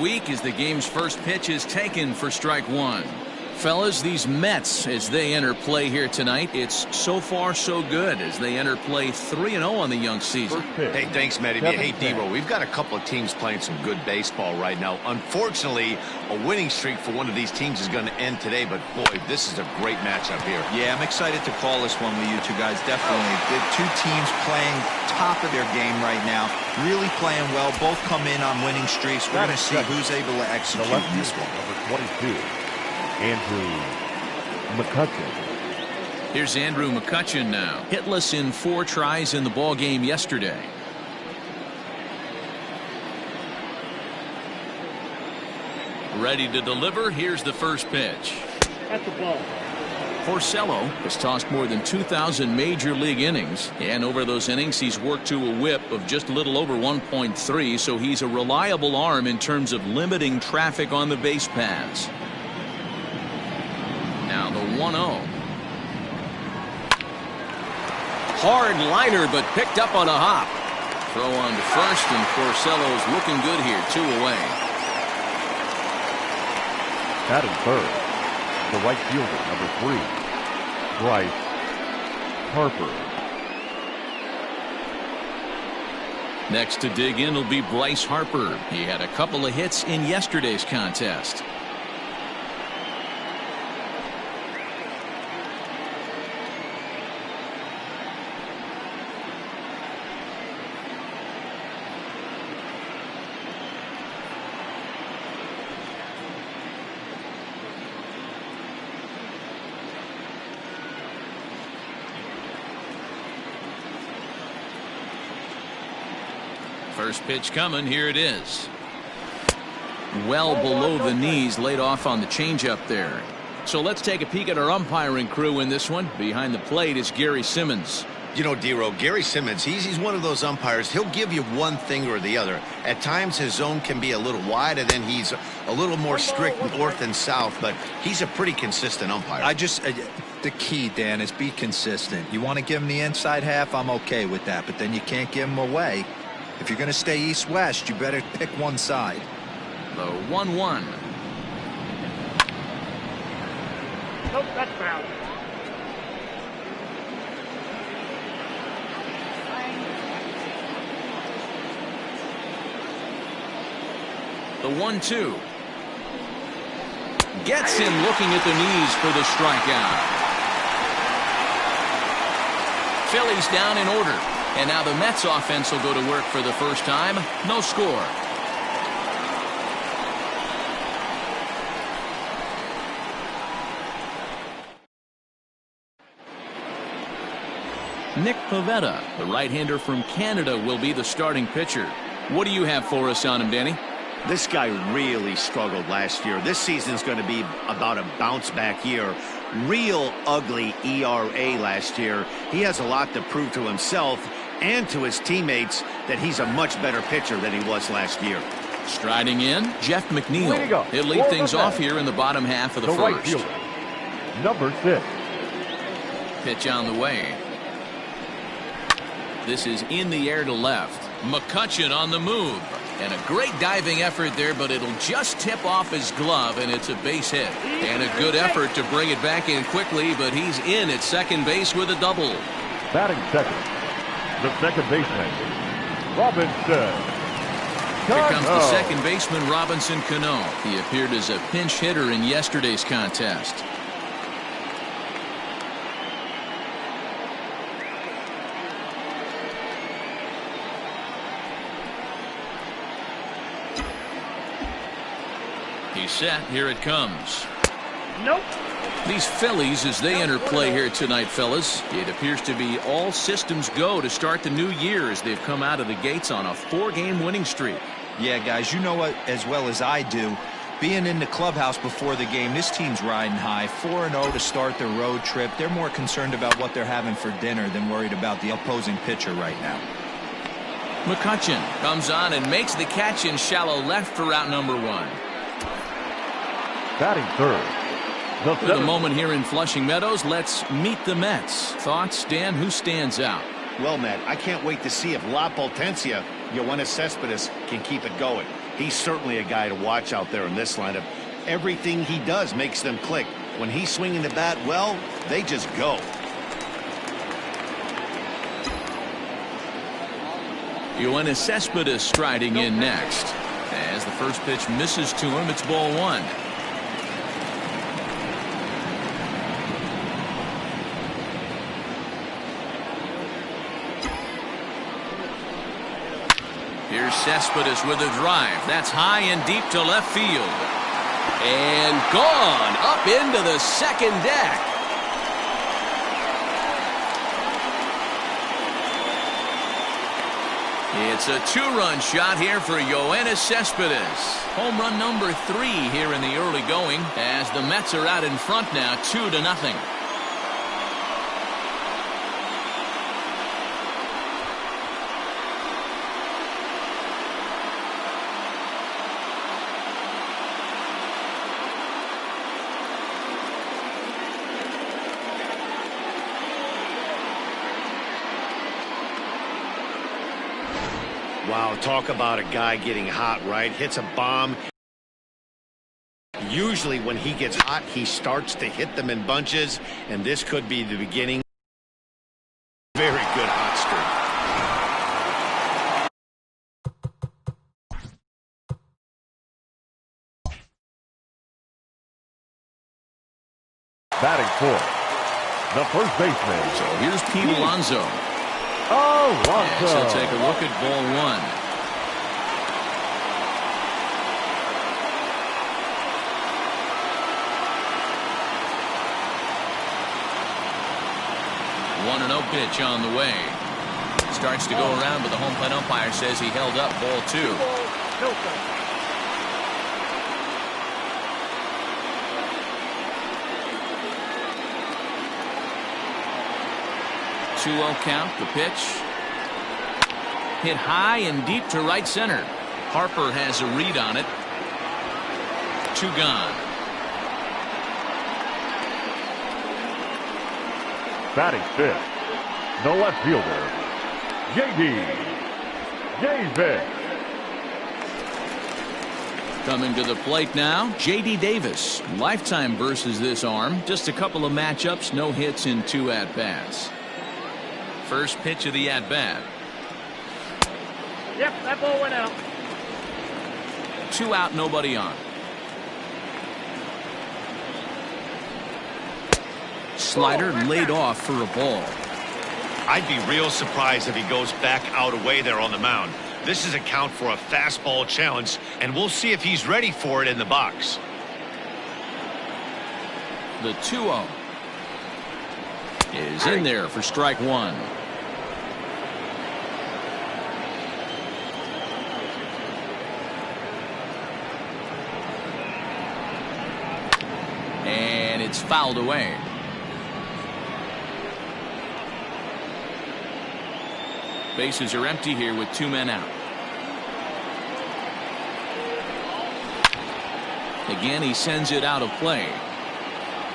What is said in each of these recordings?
week as the game's first pitch is taken for strike one. Fellas, these Mets, as they enter play here tonight, it's so far so good as they enter play 3-0 on the young season. Hey, thanks, Matty. Hey, D-Roll, we've got a couple of teams playing some good baseball right now. Unfortunately, a winning streak for one of these teams is going to end today, but boy, this is a great matchup here. Yeah, I'm excited to call this one with you two guys, definitely. The two teams playing top of their game right now, really playing well. Both come in on winning streaks. We're going to see who's able to execute this one. Number 22. Andrew McCutchen. Here's Andrew McCutchen now. Hitless in 4 tries in the ball game yesterday. Ready to deliver. Here's the first pitch. At the ball. Porcello has tossed more than 2,000 major league innings, and over those innings he's worked to a whip of just a little over 1.3, so he's a reliable arm in terms of limiting traffic on the base paths. Now the 1-0. Hard liner, but picked up on a hop. Throw on to first, and Porcello's looking good here. 2 away. Batting third, the right fielder, number 3, Bryce Harper. Next to dig in will be Bryce Harper. He had a couple of hits in yesterday's contest. First pitch coming. Here it is. Well below the knees, laid off on the changeup there. So let's take a peek at our umpiring crew in this one. Behind the plate is Gary Simmons. You know, D-Roll, Gary Simmons, he's one of those umpires. He'll give you one thing or the other. At times his zone can be a little wide, and then he's a little more strict north and south, but he's a pretty consistent umpire. The key, Dan, is be consistent. You want to give him the inside half, I'm okay with that, but then you can't give him away. If you're going to stay east-west, you better pick one side. The 1-1. Nope, that's foul. The 1-2. Gets him looking at the knees for the strikeout. Phillies down in order. And now the Mets offense will go to work for the first time. No score. Nick Pivetta, the right-hander from Canada, will be the starting pitcher. What do you have for us on him, Danny? This guy really struggled last year. This season's going to be about a bounce-back year. Real ugly ERA last year. He has a lot to prove to himself and to his teammates that he's a much better pitcher than he was last year. Striding in, Jeff McNeil. He'll lead things off here in the bottom half of the first. Right fielder, number 6. Pitch on the way. This is in the air to left. McCutchen on the move. And a great diving effort there, but it'll just tip off his glove, and it's a base hit. And a good effort to bring it back in quickly, but he's in at second base with a double. Batting second, the second baseman, Robinson. Here comes the second baseman, Robinson Cano. He appeared as a pinch hitter in yesterday's contest. He's set. Here it comes. Nope. These Phillies, as they enter play here tonight, fellas, it appears to be all systems go to start the new year as they've come out of the gates on a 4-game winning streak. Yeah, guys, you know what as well as I do. Being in the clubhouse before the game, this team's riding high. 4-0 to start their road trip. They're more concerned about what they're having for dinner than worried about the opposing pitcher right now. McCutchen comes on and makes the catch in shallow left for route number 1. Batting third. For the moment here in Flushing Meadows, let's meet the Mets. Thoughts, Dan? Who stands out? Well, Matt, I can't wait to see if La Potencia, Yoenis Cespedes, can keep it going. He's certainly a guy to watch out there in this lineup. Everything he does makes them click. When he's swinging the bat well, they just go. Yoenis Cespedes striding in next. As the first pitch misses to him, it's ball one. Here's Cespedes with a drive. That's high and deep to left field. And gone up into the second deck. It's a two-run shot here for Yoenis Cespedes. Home run number 3 here in the early going as the Mets are out in front now 2-0. Wow, talk about a guy getting hot, right? Hits a bomb. Usually when he gets hot, he starts to hit them in bunches, and this could be the beginning. Very good hot streak. Batting fourth, the first baseman. So here's Pete Alonso. Alonso. So take a look at ball one. One and 0 pitch on the way. Starts to go around, but the home plate umpire says he held up ball 2. Two-0 count. The pitch hit high and deep to right center. Harper has a read on it. 2 gone. Batting fifth, the left fielder, J.D. Davis. Coming to the plate now, J.D. Davis. Lifetime versus this arm. Just a couple of matchups, no hits in 2 at-bats. First pitch of the at-bat. Yep, that ball went out. 2 out, nobody on. Slider laid off for a ball. I'd be real surprised if he goes back out away there on the mound. This is a count for a fastball challenge, and we'll see if he's ready for it in the box. The 2-0 is in there for strike 1. And it's fouled away. Bases are empty here with 2 men out. Again, he sends it out of play.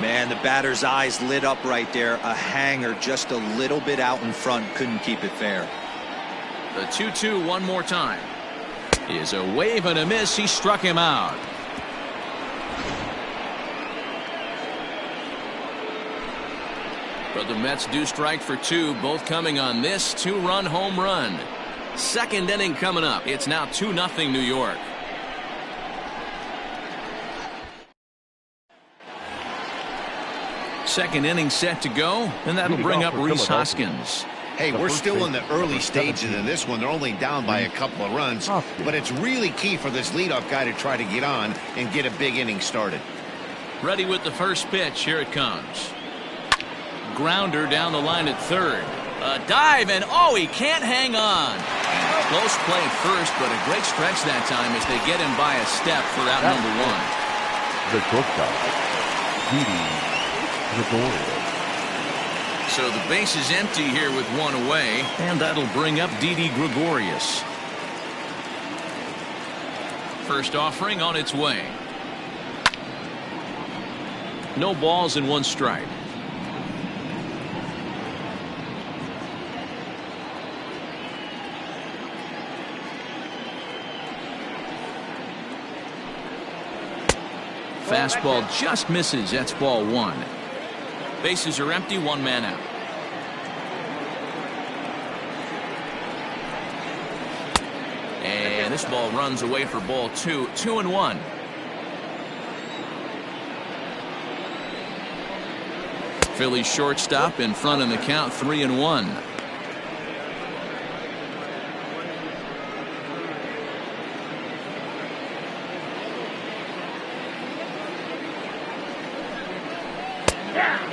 Man, the batter's eyes lit up right there. A hanger just a little bit out in front. Couldn't keep it fair. The 2-2 one more time. Is a wave and a miss. He struck him out. But the Mets do strike for 2, both coming on this 2-run home run. Second inning coming up. It's now 2-0 New York. Second inning set to go, and that'll bring up Rhys Hoskins. Hey, we're still in the early stages of this one. They're only down by a couple of runs, but it's really key for this leadoff guy to try to get on and get a big inning started. Ready with the first pitch. Here it comes. Grounder down the line at third. A dive, and oh, he can't hang on. Close play at first, but a great stretch that time as they get him by a step for out number 1. The shortstop, Didi Gregorius. So the base is empty here with 1 away, and that'll bring up Didi Gregorius. First offering on its way. No balls and 1 strike. Fastball just misses. That's ball one. Bases are empty, one man out. And this ball runs away for ball two. 2-1. Phillies shortstop in front in the count, 3-1.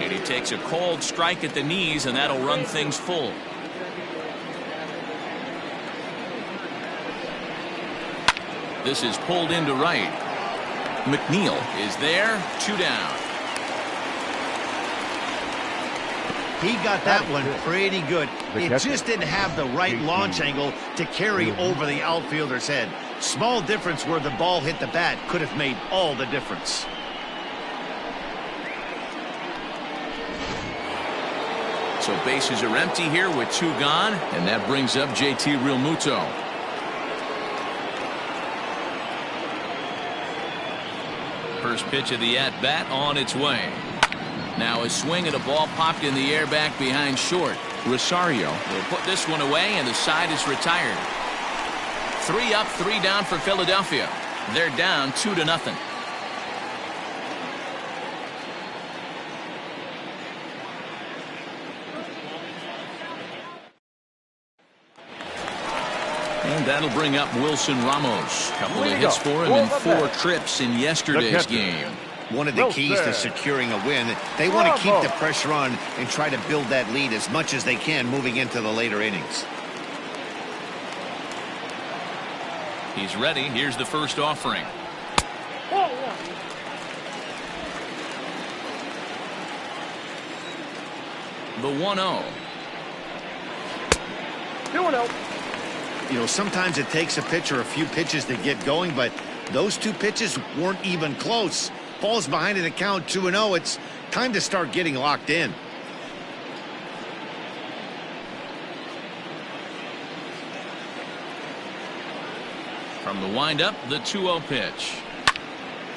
And he takes a cold strike at the knees, and that'll run things full. This is pulled into right. McNeil is there, 2 down. He got that one pretty good. It just didn't have the right launch angle to carry over the outfielder's head. Small difference where the ball hit the bat could have made all the difference. So bases are empty here with 2 gone, and that brings up JT Realmuto. First pitch of the at-bat on its way. Now a swing at a ball popped in the air back behind short. Rosario will put this one away, and the side is retired. 3 up, 3 down for Philadelphia. They're down 2-0. And that'll bring up Wilson Ramos. Couple of hits for him in 4 trips in yesterday's game. One of the keys to securing a win, they want to keep the pressure on and try to build that lead as much as they can moving into the later innings. He's ready. Here's the first offering. The 1-0. 2-0. You know, sometimes it takes a pitcher a few pitches to get going, but those 2 pitches weren't even close. Falls behind in the count, 2-0. It's time to start getting locked in. From the windup, the 2-0 pitch.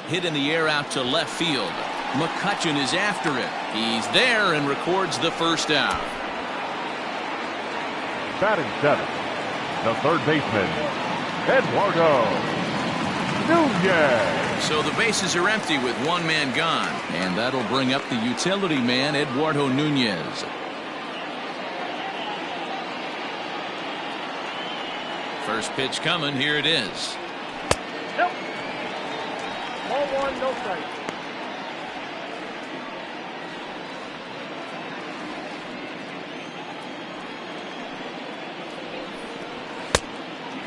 Hit in the air out to left field. McCutchen is after it. He's there and records the first out. Batting 7th, the third baseman, Eduardo Nunez. So the bases are empty with 1 man gone, and that'll bring up the utility man, Eduardo Nunez. First pitch coming. Here it is. Nope. Ball 1, no strike.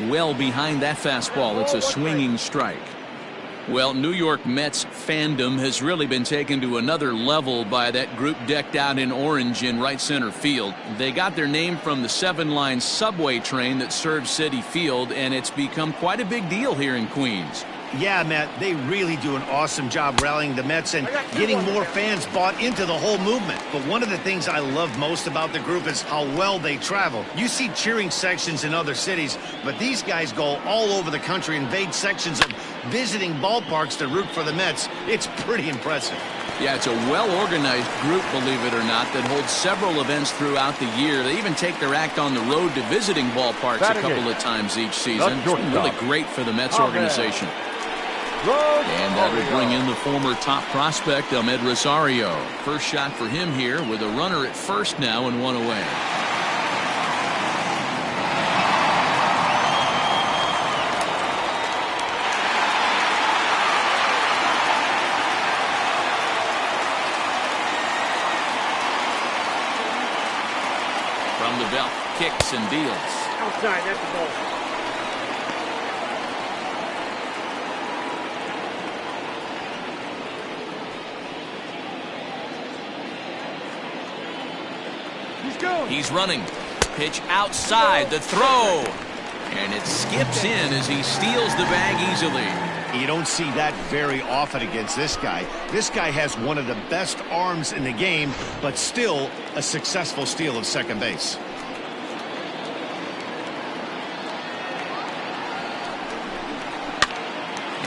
Well behind that fastball. It's a swinging strike. Well, New York Mets fandom has really been taken to another level by that group decked out in orange in right center field. They got their name from the 7-line subway train that serves Citi Field, and it's become quite a big deal here in Queens. Yeah, Matt, they really do an awesome job rallying the Mets and getting more fans bought into the whole movement. But one of the things I love most about the group is how well they travel. You see cheering sections in other cities, but these guys go all over the country, invade sections of visiting ballparks to root for the Mets. It's pretty impressive. Yeah, it's a well-organized group, believe it or not, that holds several events throughout the year. They even take their act on the road to visiting ballparks a couple of times each season. It's been really great for the Mets organization. And that will bring in the former top prospect, Ahmed Rosario. First shot for him here with a runner at first now and 1 away. From the belt, kicks and deals. Outside, that's the ball. He's running. Pitch outside. The throw. And it skips in as he steals the bag easily. You don't see that very often against this guy. This guy has one of the best arms in the game, but still a successful steal of second base.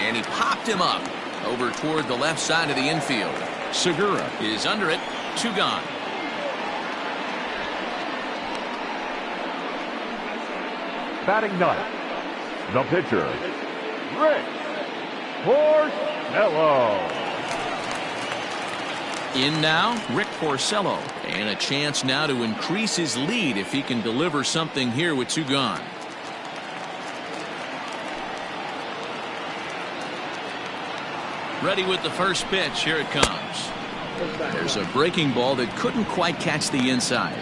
And he popped him up. Over toward the left side of the infield. Segura is under it. 2 gone. Batting ninth, the pitcher, Rick Porcello. In now, Rick Porcello. And a chance now to increase his lead if he can deliver something here with 2 gone. Ready with the first pitch. Here it comes. There's a breaking ball that couldn't quite catch the inside.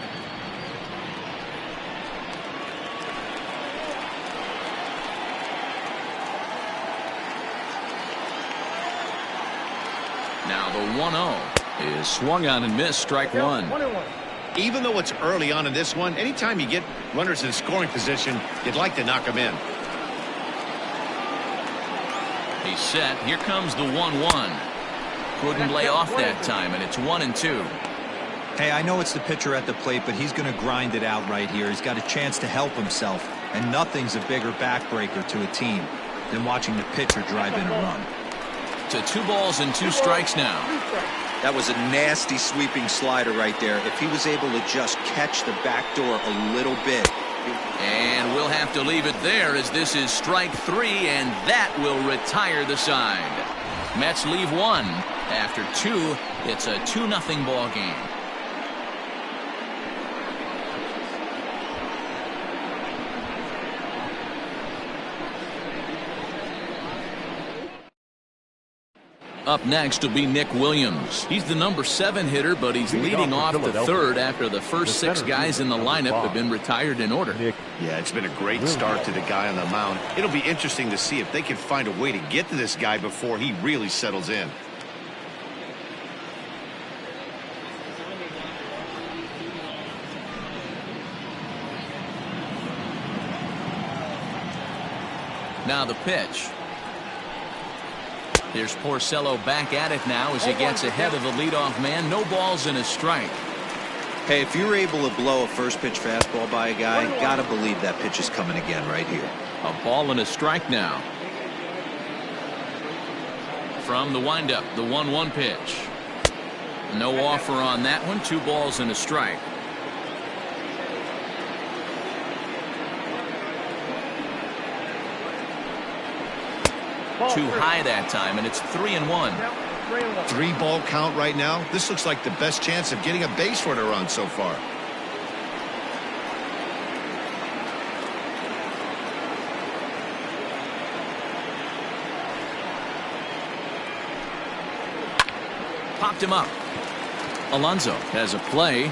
Now the 1-0 is swung on and missed. Strike 1. Even though it's early on in this one, anytime you get runners in scoring position, you'd like to knock them in. He's set. Here comes the 1-1. Couldn't lay off that time, and it's 1-2. Hey, I know it's the pitcher at the plate, but he's going to grind it out right here. He's got a chance to help himself, and nothing's a bigger backbreaker to a team than watching the pitcher drive in a run. To 2 balls and 2 strikes now. That was a nasty sweeping slider right there. If he was able to just catch the back door a little bit. And we'll have to leave it there as this is strike 3, and that will retire the side. Mets leave 1. After 2, it's a 2-0 ball game. Up next will be Nick Williams. He's the number 7 hitter, but he's leading off the 3rd after the first 6 guys in the lineup have been retired in order. Yeah, it's been a great start to the guy on the mound. It'll be interesting to see if they can find a way to get to this guy before he really settles in. Now the pitch. There's Porcello back at it now as he gets ahead of the leadoff man. No balls and a strike. Hey, if you're able to blow a first pitch fastball by a guy, gotta believe that pitch is coming again right here. A ball and a strike now. From the windup, the 1-1 pitch. No offer on that one. 2 balls and a strike. Too high that time, and it's 3-1. 3-ball count right now. This looks like the best chance of getting a base runner on so far. Popped him up. Alonso has a play.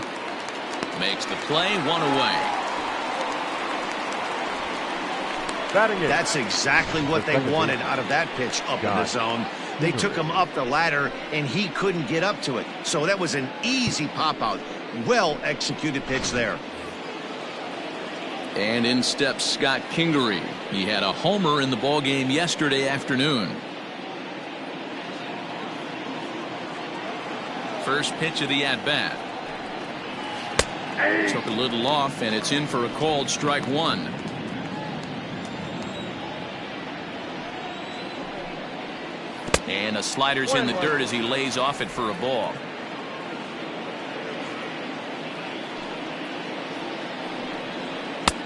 Makes the play. 1 away. That's exactly what they wanted out of that pitch up in the zone. They took him up the ladder, and he couldn't get up to it. So that was an easy pop-out. Well-executed pitch there. And in steps Scott Kingery. He had a homer in the ballgame yesterday afternoon. First pitch of the at-bat. Took a little off, and it's in for a called strike 1. And a slider's in the dirt as he lays off it for a ball.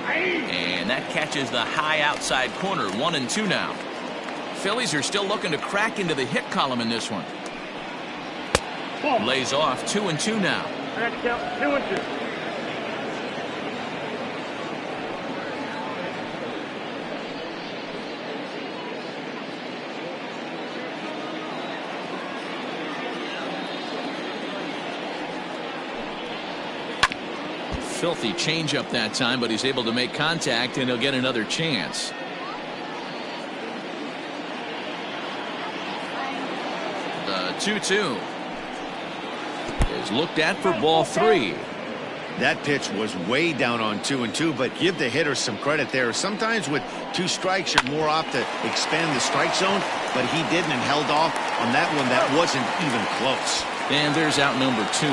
And that catches the high outside corner. 1-2 now. Phillies are still looking to crack into the hit column in this one. Lays off. 2-2 now. 2-2. Filthy changeup that time, but he's able to make contact, and he'll get another chance. The 2-2 is looked at for ball 3. That pitch was way down on 2-2, but give the hitter some credit there. Sometimes with 2 strikes, you're more apt to expand the strike zone, but he didn't and held off on that one that wasn't even close. And there's out number 2.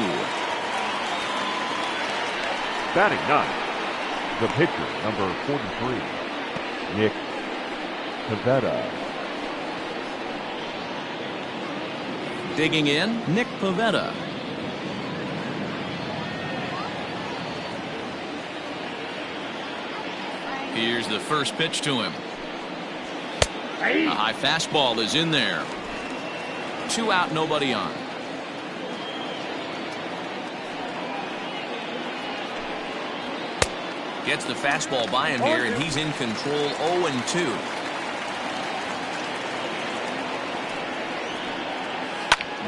Batting ninth, the pitcher, number 43, Nick Pivetta. Digging in, Nick Pivetta. Here's the first pitch to him. A high fastball is in there. 2 out, nobody on. Gets the fastball by him here, and he's in control. 0-2.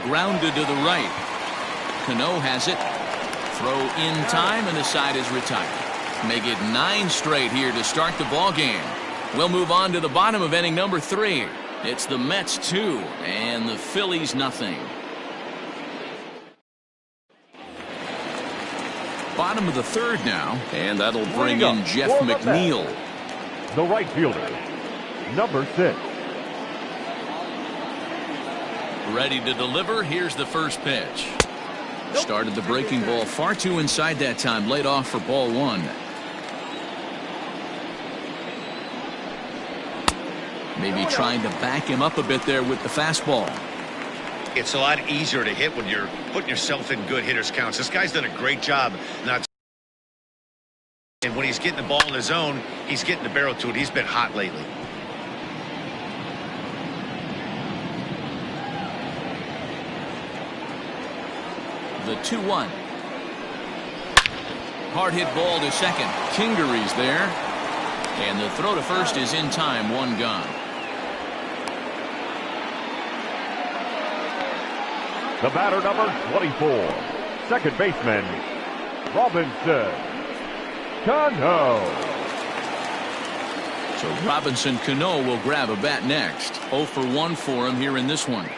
Grounded to the right. Cano has it. Throw in time, and the side is retired. Make it 9 straight here to start the ball game. We'll move on to the bottom of inning number 3. It's the Mets 2 and the Phillies nothing. Bottom of the 3rd now, and that'll bring in Jeff McNeil. The right fielder, number 6. Ready to deliver. Here's the first pitch. Started the breaking ball far too inside that time. Laid off for ball 1. Maybe trying to back him up a bit there with the fastball. It's a lot easier to hit when you're putting yourself in good hitters counts. This guy's done a great job not. And when he's getting the ball in his zone, he's getting the barrel to it. He's been hot lately. The 2-1. Hard hit ball to second. Kingery's there. And the throw to first is in time. 1 gone. The batter, number 24, second baseman, Robinson Cano. So Robinson Cano will grab a bat next. 0 for 1 for him here in this one.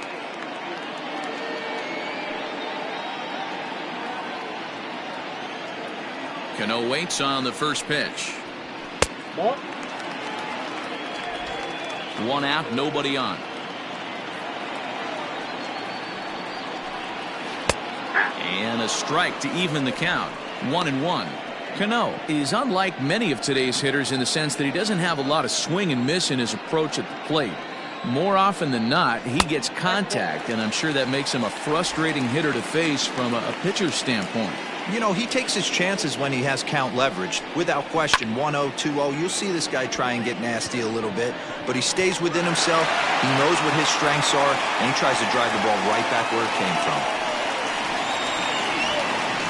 Cano waits on the first pitch. 1 out, nobody on. And a strike to even the count. 1-1. Cano is unlike many of today's hitters in the sense that he doesn't have a lot of swing and miss in his approach at the plate. More often than not, he gets contact, and I'm sure that makes him a frustrating hitter to face from a pitcher's standpoint. You know, he takes his chances when he has count leverage. Without question, 1-0, 2-0, you'll see this guy try and get nasty a little bit, but he stays within himself. He knows what his strengths are, and he tries to drive the ball right back where it came from.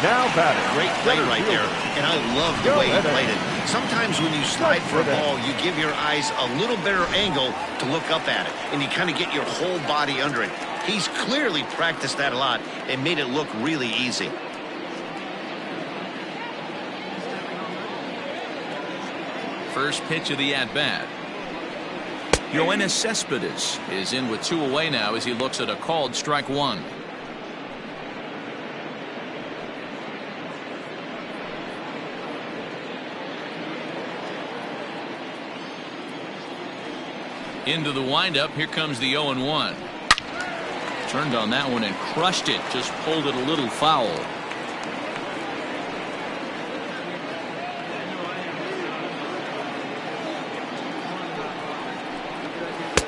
Now batting. Great play right there, and I love the way he played it. Sometimes when you slide for a ball, you give your eyes a little better angle to look up at it, and you kind of get your whole body under it. He's clearly practiced that a lot and made it look really easy. First pitch of the at-bat. Yoenis Cespedes is in with 2 away now as he looks at a called strike 1. Into the windup. Here comes the 0-1. Turned on that one and crushed it. Just pulled it a little foul.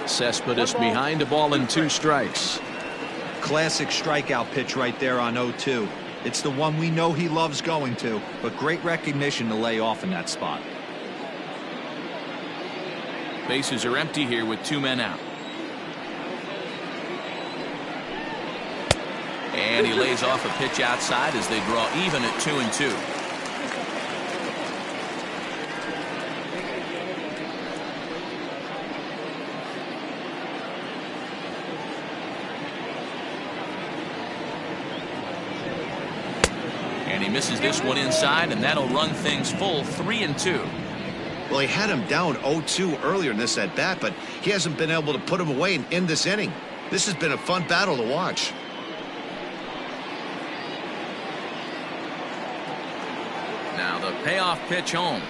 Cespedes behind, a ball and 2 strikes. Classic strikeout pitch right there on 0-2. It's the one we know he loves going to, but great recognition to lay off in that spot. Bases are empty here with 2 men out. And he lays off a pitch outside as they draw even at 2-2. And he misses this one inside, and that'll run things full. 3-2. Well, he had him down 0-2 earlier in this at-bat, but he hasn't been able to put him away and end this inning. This has been a fun battle to watch. Now the payoff pitch home.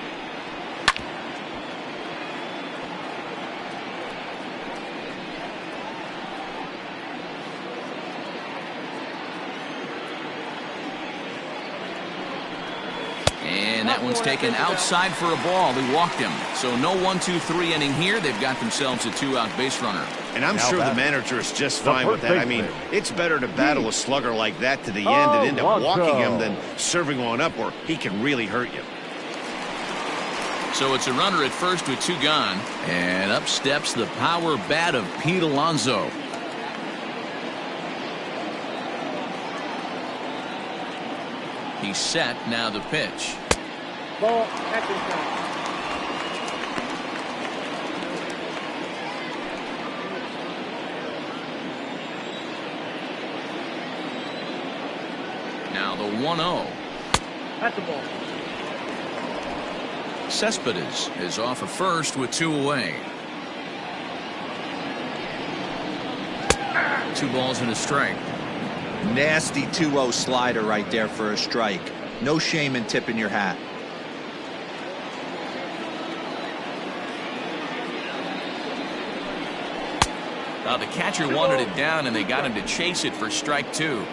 And And that one's taken outside for a ball. He walked him. So no 1-2-3 inning here. They've got themselves a 2-out base runner. And I'm sure the manager is just fine with that. I mean, it's better to battle a slugger like that to the end and end up walking him than serving one up where he can really hurt you. So it's a runner at first with 2 gone. And up steps the power bat of Pete Alonso. He's set. Now the pitch. Ball, action shot. Now the 1-0. That's the ball. Cespedes is off at first with 2 away. 2 balls and a strike. Nasty 2-0 slider right there for a strike. No shame in tipping your hat. The catcher wanted it down, and they got him to chase it for strike 2.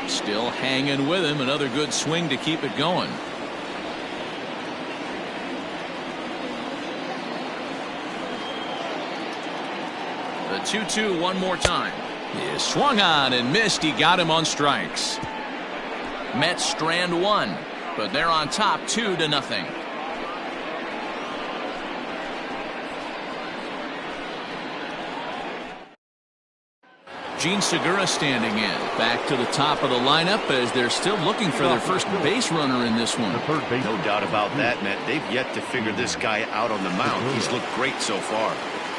Still hanging with him. Another good swing to keep it going. The 2-2 one more time. He swung on and missed. He got him on strikes. Mets strand 1, but they're on top 2-0. Gene Segura standing in. Back to the top of the lineup as they're still looking for their first base runner in this one. No doubt about that, Matt. They've yet to figure this guy out on the mound. He's looked great so far.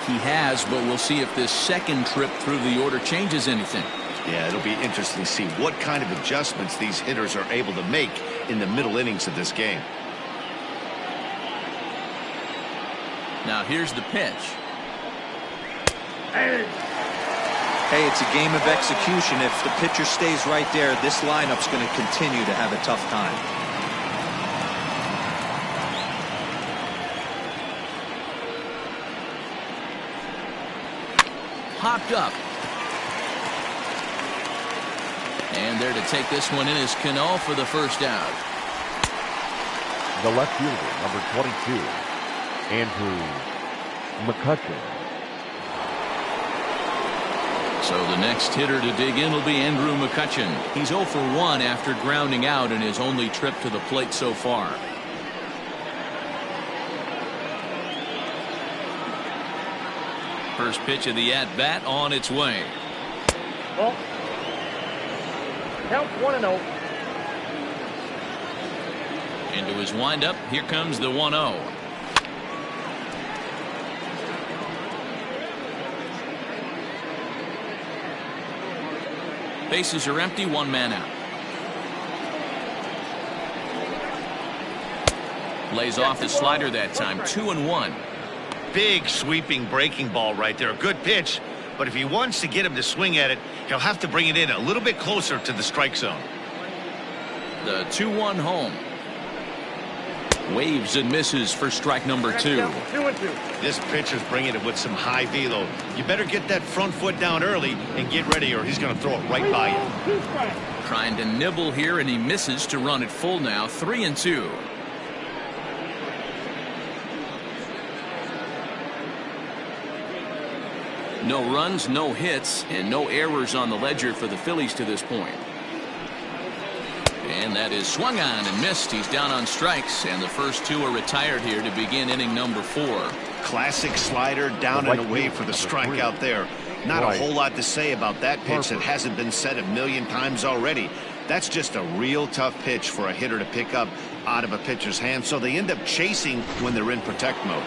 He has, but we'll see if this second trip through the order changes anything. Yeah, it'll be interesting to see what kind of adjustments these hitters are able to make in the middle innings of this game. Now here's the pitch. Hey, it's a game of execution. If the pitcher stays right there, this lineup's going to continue to have a tough time. Hopped up. And there to take this one in is Cano for the first out. The left fielder, number 22, Andrew McCutchen. So the next hitter to dig in will be Andrew McCutchen. He's 0 for 1 after grounding out in his only trip to the plate so far. First pitch of the at-bat on its way. Ball. Count 1-0. Into his windup. Here comes the 1-0. Bases are empty. 1 man out. Lays off the slider that time. 2-1. Big sweeping breaking ball right there. A good pitch, but if he wants to get him to swing at it, he'll have to bring it in a little bit closer to the strike zone. The 2-1 home. Waves and misses for strike number 2. 2-2. This pitcher's bringing it with some high velo. You better get that front foot down early and get ready, or he's going to throw it right by you. 2 strikes. Trying to nibble here, and he misses to run it full now. 3-2. No runs, no hits, and no errors on the ledger for the Phillies to this point. And that is swung on and missed. He's down on strikes, and the first 2 are retired here to begin inning number 4. Classic slider down and away for the strikeout there. Not a whole lot to say about that pitch that hasn't been said a million times already. That's just a real tough pitch for a hitter to pick up out of a pitcher's hand, so they end up chasing when they're in protect mode.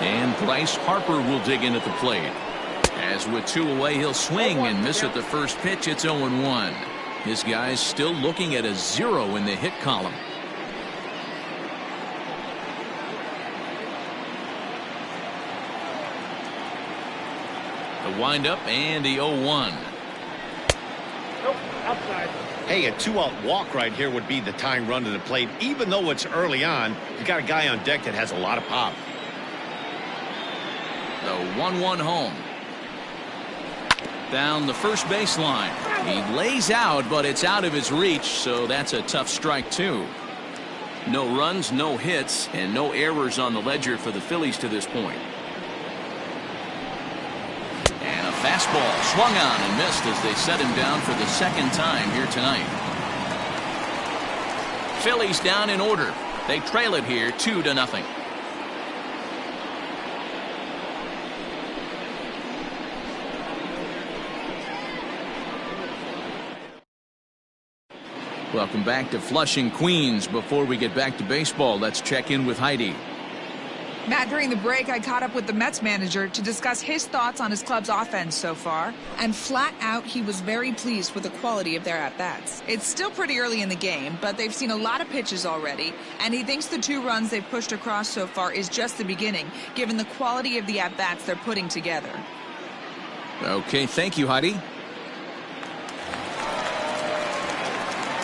And Bryce Harper will dig in at the plate. As with 2 away, he'll swing and miss at the first pitch. It's 0-1. His guy's still looking at a 0 in the hit column. The windup and the 0-1. Nope, outside. Hey, a 2-out walk right here would be the tying run to the plate. Even though it's early on, you got a guy on deck that has a lot of pop. The 1-1 home. Down the first baseline. He lays out, but it's out of his reach, so that's a tough strike, too. No runs, no hits, and no errors on the ledger for the Phillies to this point. And a fastball swung on and missed as they set him down for the second time here tonight. Phillies down in order. They trail it here 2-0. Welcome back to Flushing, Queens. Before we get back to baseball, let's check in with Heidi. Matt, during the break, I caught up with the Mets manager to discuss his thoughts on his club's offense so far. And flat out, he was very pleased with the quality of their at-bats. It's still pretty early in the game, but they've seen a lot of pitches already. And he thinks the 2 runs they've pushed across so far is just the beginning, given the quality of the at-bats they're putting together. Okay, thank you, Heidi.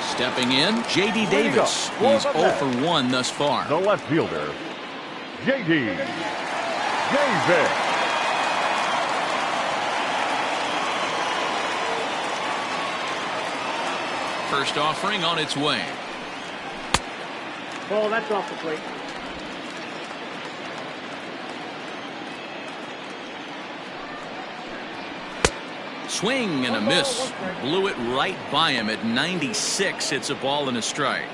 Stepping in, J.D. Davis. He's 0 for 1 thus far. The left fielder, J.D. Davis. First offering on its way. Ball, that's off the plate. Swing and a miss. Blew it right by him at 96. It's a ball and a strike.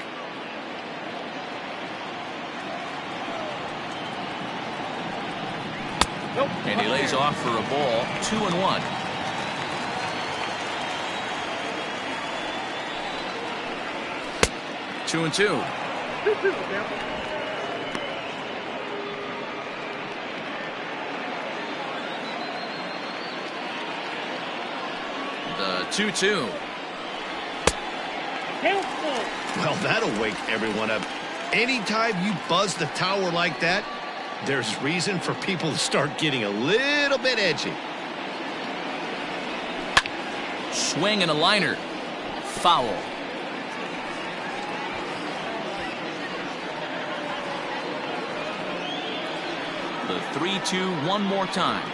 Nope. And he lays off for a ball. 2-1. Two and two. 2-2. The 2-2. Well, that'll wake everyone up. Anytime you buzz the tower like that, there's reason for people to start getting a little bit edgy. Swing and a liner. Foul. The 3-2 one more time.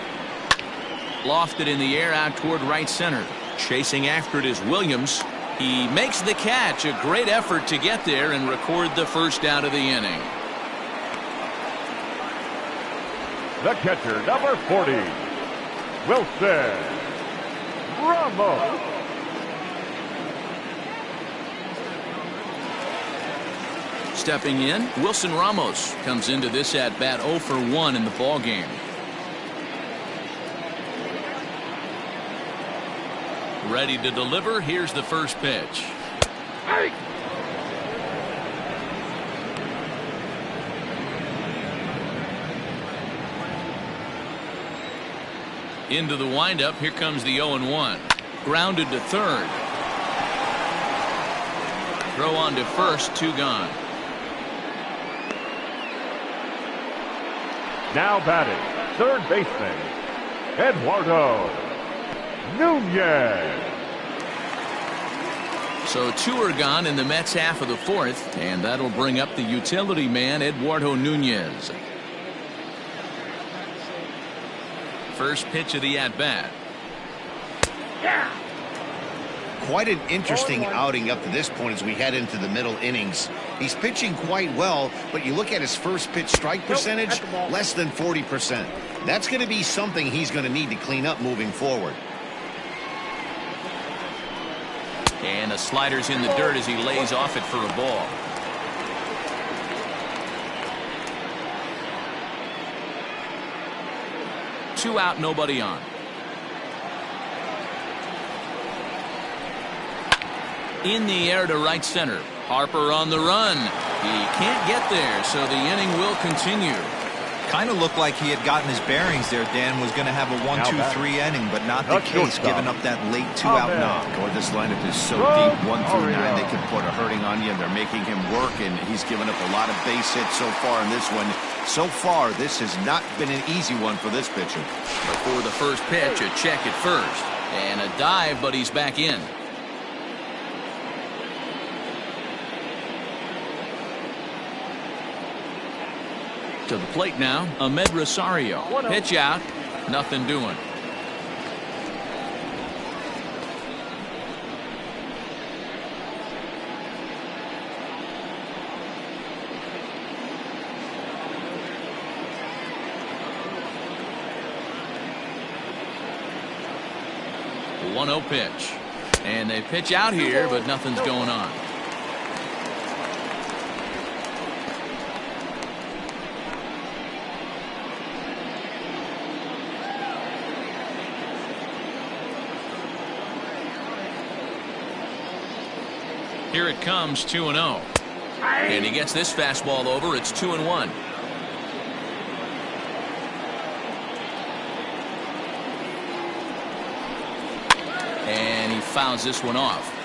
Lofted in the air out toward right center. Chasing after it is Williams. He makes the catch. A great effort to get there and record the first out of the inning. The catcher, number 40, Wilson Ramos. Stepping in, Wilson Ramos comes into this at-bat 0 for 1 in the ballgame. Ready to deliver. Here's the first pitch. Hey! Into the windup. Here comes the 0-1. Grounded to third. Throw on to first. 2 gone. Now batting, third baseman, Eduardo Nunez. So 2 are gone in the Mets half of the 4th, and that'll bring up the utility man, Eduardo Nunez. First pitch of the at-bat. Yeah! Quite an interesting outing up to this point as we head into the middle innings. He's pitching quite well, but you look at his first pitch strike percentage, less than 40%. That's going to be something he's going to need to clean up moving forward. And the slider's in the dirt as he lays off it for a ball. Two out, nobody on. In the air to right center. Harper on the run. He can't get there, so the inning will continue. Kind of looked like he had gotten his bearings there. Dan was going to have a 1-2-3 inning, but not the case, giving up that late 2-out knock. Or this lineup is so deep, 1 through 9, they can put a hurting on you, and they're making him work, and he's given up a lot of base hits so far in this one. So far, this has not been an easy one for this pitcher. Before the first pitch, a check at first. And a dive, but he's back in. To the plate now, Ahmed Rosario. Pitch out, nothing doing. 1-0 pitch. And they pitch out here, but nothing's going on. Here it comes, 2-0. And he gets this fastball over. It's 2-1. And he fouls this one off.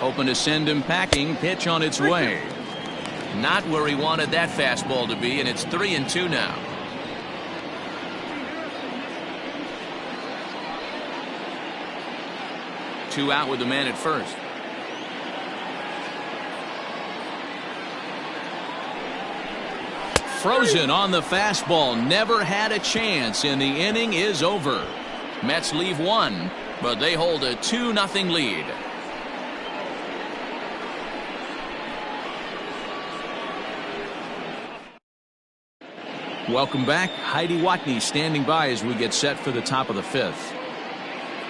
Hoping to send him packing. Pitch on its way. Not where he wanted that fastball to be, and it's 3-2 now. Two out with the man at first. Frozen on the fastball. Never had a chance, and the inning is over. Mets leave one, but they hold a 2-0 lead. Welcome back. Heidi Watney standing by as we get set for the top of the fifth.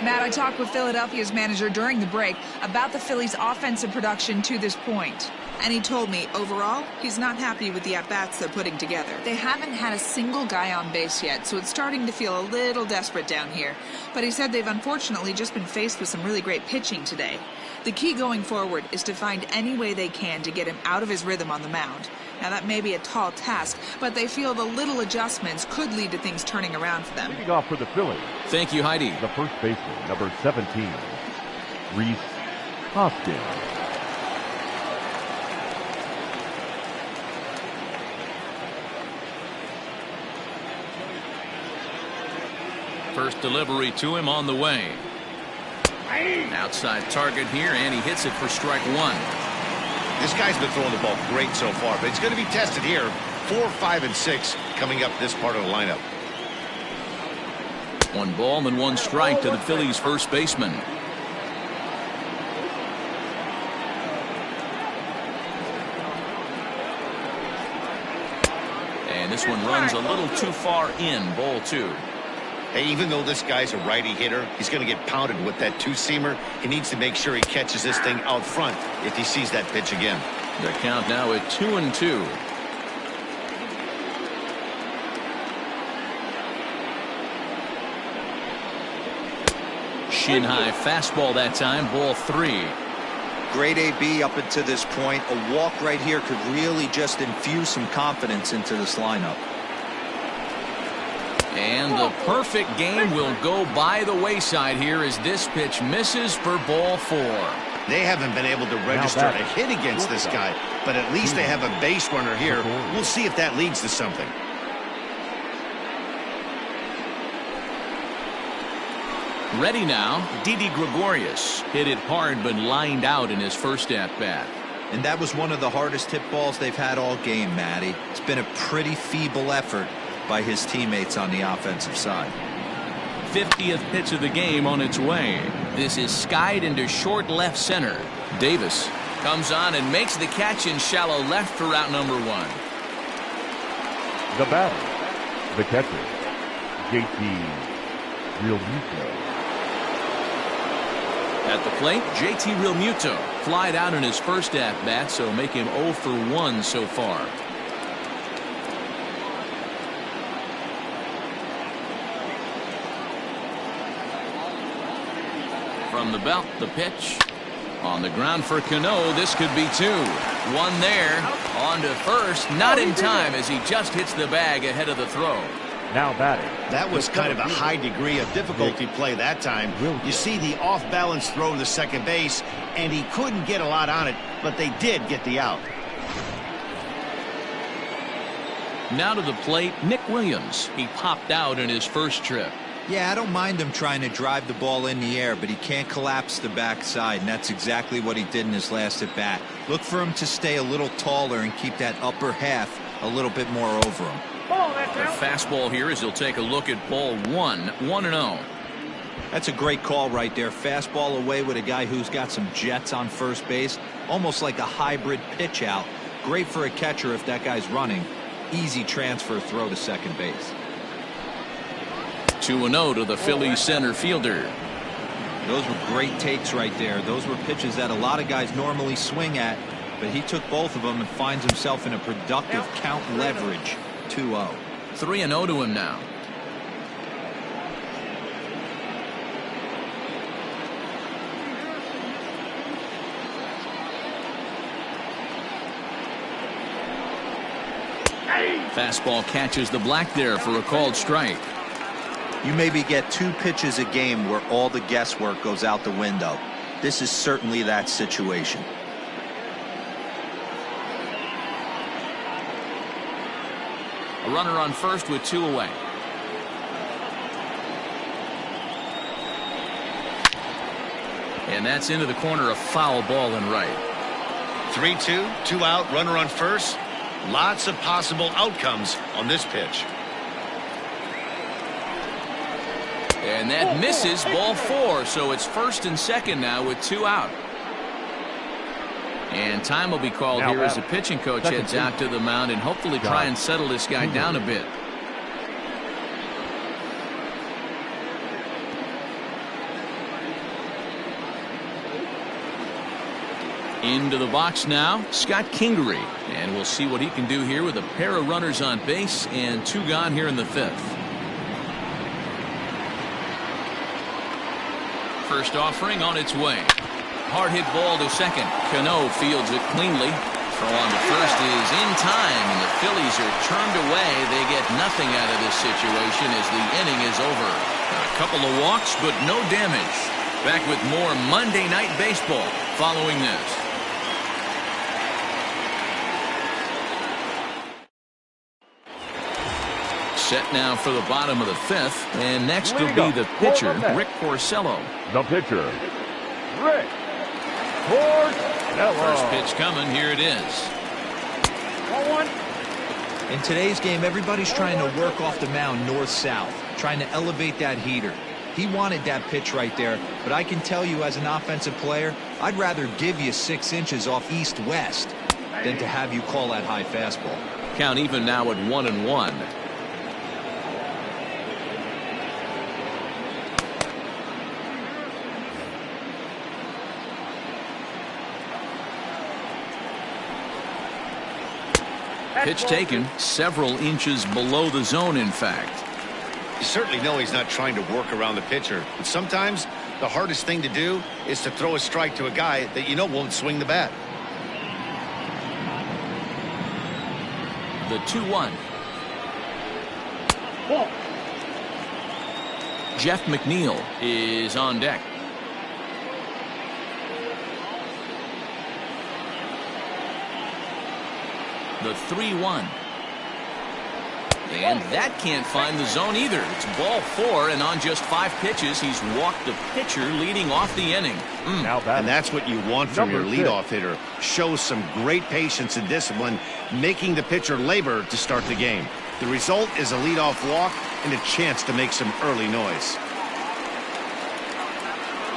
Matt, I talked with Philadelphia's manager during the break about the Phillies' offensive production to this point. And he told me, overall, he's not happy with the at-bats they're putting together. They haven't had a single guy on base yet, so it's starting to feel a little desperate down here. But he said they've unfortunately just been faced with some really great pitching today. The key going forward is to find any way they can to get him out of his rhythm on the mound. Now, that may be a tall task, but they feel the little adjustments could lead to things turning around for them. Leading off for the Phillies. Thank you, Heidi. The first baseman, number 17, Rhys Hoskins. First delivery to him on the way. Outside target here, and he hits it for strike one. This guy's been throwing the ball great so far, but it's going to be tested here. 4, 5, and 6 coming up this part of the lineup. 1 ball and 1 strike to the Phillies' first baseman. And this one runs a little too far in, ball 2. Hey, even though this guy's a righty hitter, he's going to get pounded with that two-seamer. He needs to make sure he catches this thing out front if he sees that pitch again. The count now at 2-2. Shin high fastball that time, ball 3. Great AB up until this point. A walk right here could really just infuse some confidence into this lineup. And the perfect game will go by the wayside here as this pitch misses for ball 4. They haven't been able to register a hit against this guy, but at least they have a base runner here. We'll see if that leads to something. Ready now, Didi Gregorius. Hit it hard but lined out in his first at-bat. And that was one of the hardest hit balls they've had all game, Matty. It's been a pretty feeble effort by his teammates on the offensive side. 50th pitch of the game on its way. This is skied into short left center. Davis comes on and makes the catch in shallow left for out number 1. The batter, the catcher, JT Realmuto. At the plate, JT Realmuto flied out in his first at-bat, so make him 0 for 1 so far. From the belt, the pitch. On the ground for Cano, this could be 2. 1 there, on to first, not in time as he just hits the bag ahead of the throw. Now batting. That was kind of a high degree of difficulty play that time. You see the off-balance throw to second base, and he couldn't get a lot on it, but they did get the out. Now to the plate, Nick Williams. He popped out in his first trip. Yeah, I don't mind him trying to drive the ball in the air, but he can't collapse the backside, and that's exactly what he did in his last at bat. Look for him to stay a little taller and keep that upper half a little bit more over him. The fastball here as he'll take a look at ball 1, 1-0. That's a great call right there. Fastball away with a guy who's got some jets on first base, almost like a hybrid pitch out. Great for a catcher if that guy's running. Easy transfer throw to second base. 2-0 to the Phillies center fielder. Those were great takes right there. Those were pitches that a lot of guys normally swing at, but he took both of them and finds himself in a productive count leverage. 2-0. 3-0 to him now. Fastball catches the black there for a called strike. You maybe get 2 pitches a game where all the guesswork goes out the window. This is certainly that situation. A runner on first with 2 away. And that's into the corner, a foul ball and right. 3-2, 2 out, runner on first. Lots of possible outcomes on this pitch. And that misses, ball 4, so it's first and second now with 2 out. And time will be called here as the pitching coach heads out to the mound and hopefully try and settle this guy down a bit. Into the box now, Scott Kingery, and we'll see what he can do here with a pair of runners on base and 2 gone here in the 5th. First offering on its way. Hard hit ball to second. Cano fields it cleanly. Throw on to first is in time, and the Phillies are turned away. They get nothing out of this situation as the inning is over. A couple of walks, but no damage. Back with more Monday Night Baseball following this. Set now for the bottom of the 5th, and next will be the pitcher, Rick Porcello. The pitcher, Rick Porcello. First pitch coming, here it is. 1-1. In today's game, everybody's trying to work off the mound north-south, trying to elevate that heater. He wanted that pitch right there, but I can tell you as an offensive player, I'd rather give you 6 inches off east-west than to have you call that high fastball. Count even now at 1-1. Pitch taken several inches below the zone, in fact. You certainly know he's not trying to work around the pitcher. But sometimes the hardest thing to do is to throw a strike to a guy that you know won't swing the bat. The 2-1. Ball. Jeff McNeil is on deck. The 3-1. And that can't find the zone either. It's ball 4, and on just 5 pitches, he's walked the pitcher leading off the inning. And that's what you want from your Number leadoff hitter. Shows some great patience and discipline, making the pitcher labor to start the game. The result is a leadoff walk and a chance to make some early noise.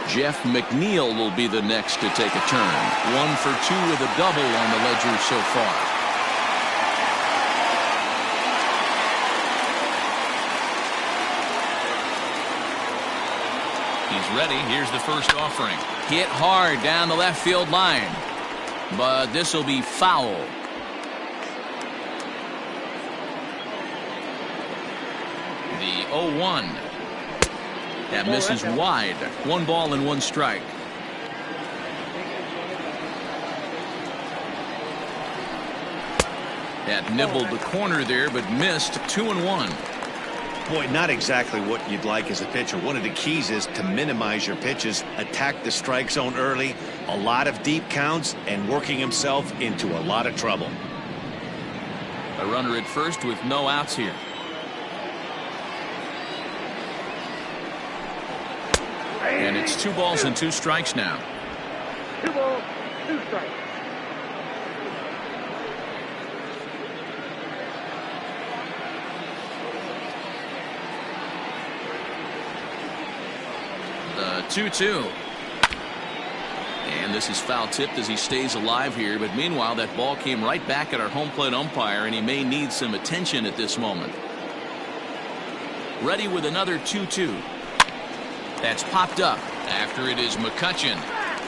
Jeff McNeil will be the next to take a turn. 1 for 2 with a double on the ledger so far. He's ready. Here's the first offering. Hit hard down the left field line. But this will be foul. The 0-1. That misses wide. 1 ball and 1 strike. That nibbled the corner there, but missed. 2-1. Boy, not exactly what you'd like as a pitcher. One of the keys is to minimize your pitches, attack the strike zone early, a lot of deep counts, and working himself into a lot of trouble. A runner at first with no outs here. And it's 2 balls and 2 strikes now. 2 balls, 2 strikes. The 2-2. And this is foul tipped as he stays alive here. But meanwhile, that ball came right back at our home plate umpire, and he may need some attention at this moment. Ready with another 2-2. That's popped up after it is McCutchen.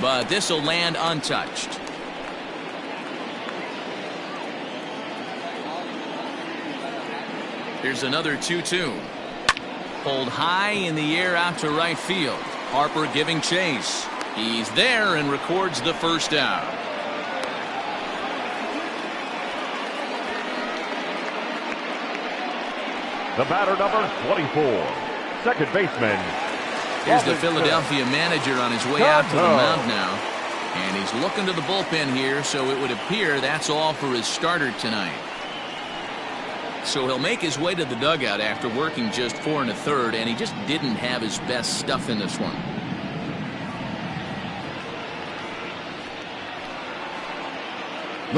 But this will land untouched. Here's another 2-2. Pulled high in the air out to right field. Harper giving chase. He's there and records the first out. The batter, number 24, second baseman. Here's the Philadelphia manager on his way out to the mound now. And he's looking to the bullpen here, so it would appear that's all for his starter tonight. So he'll make his way to the dugout after working just 4 1/3, and he just didn't have his best stuff in this one.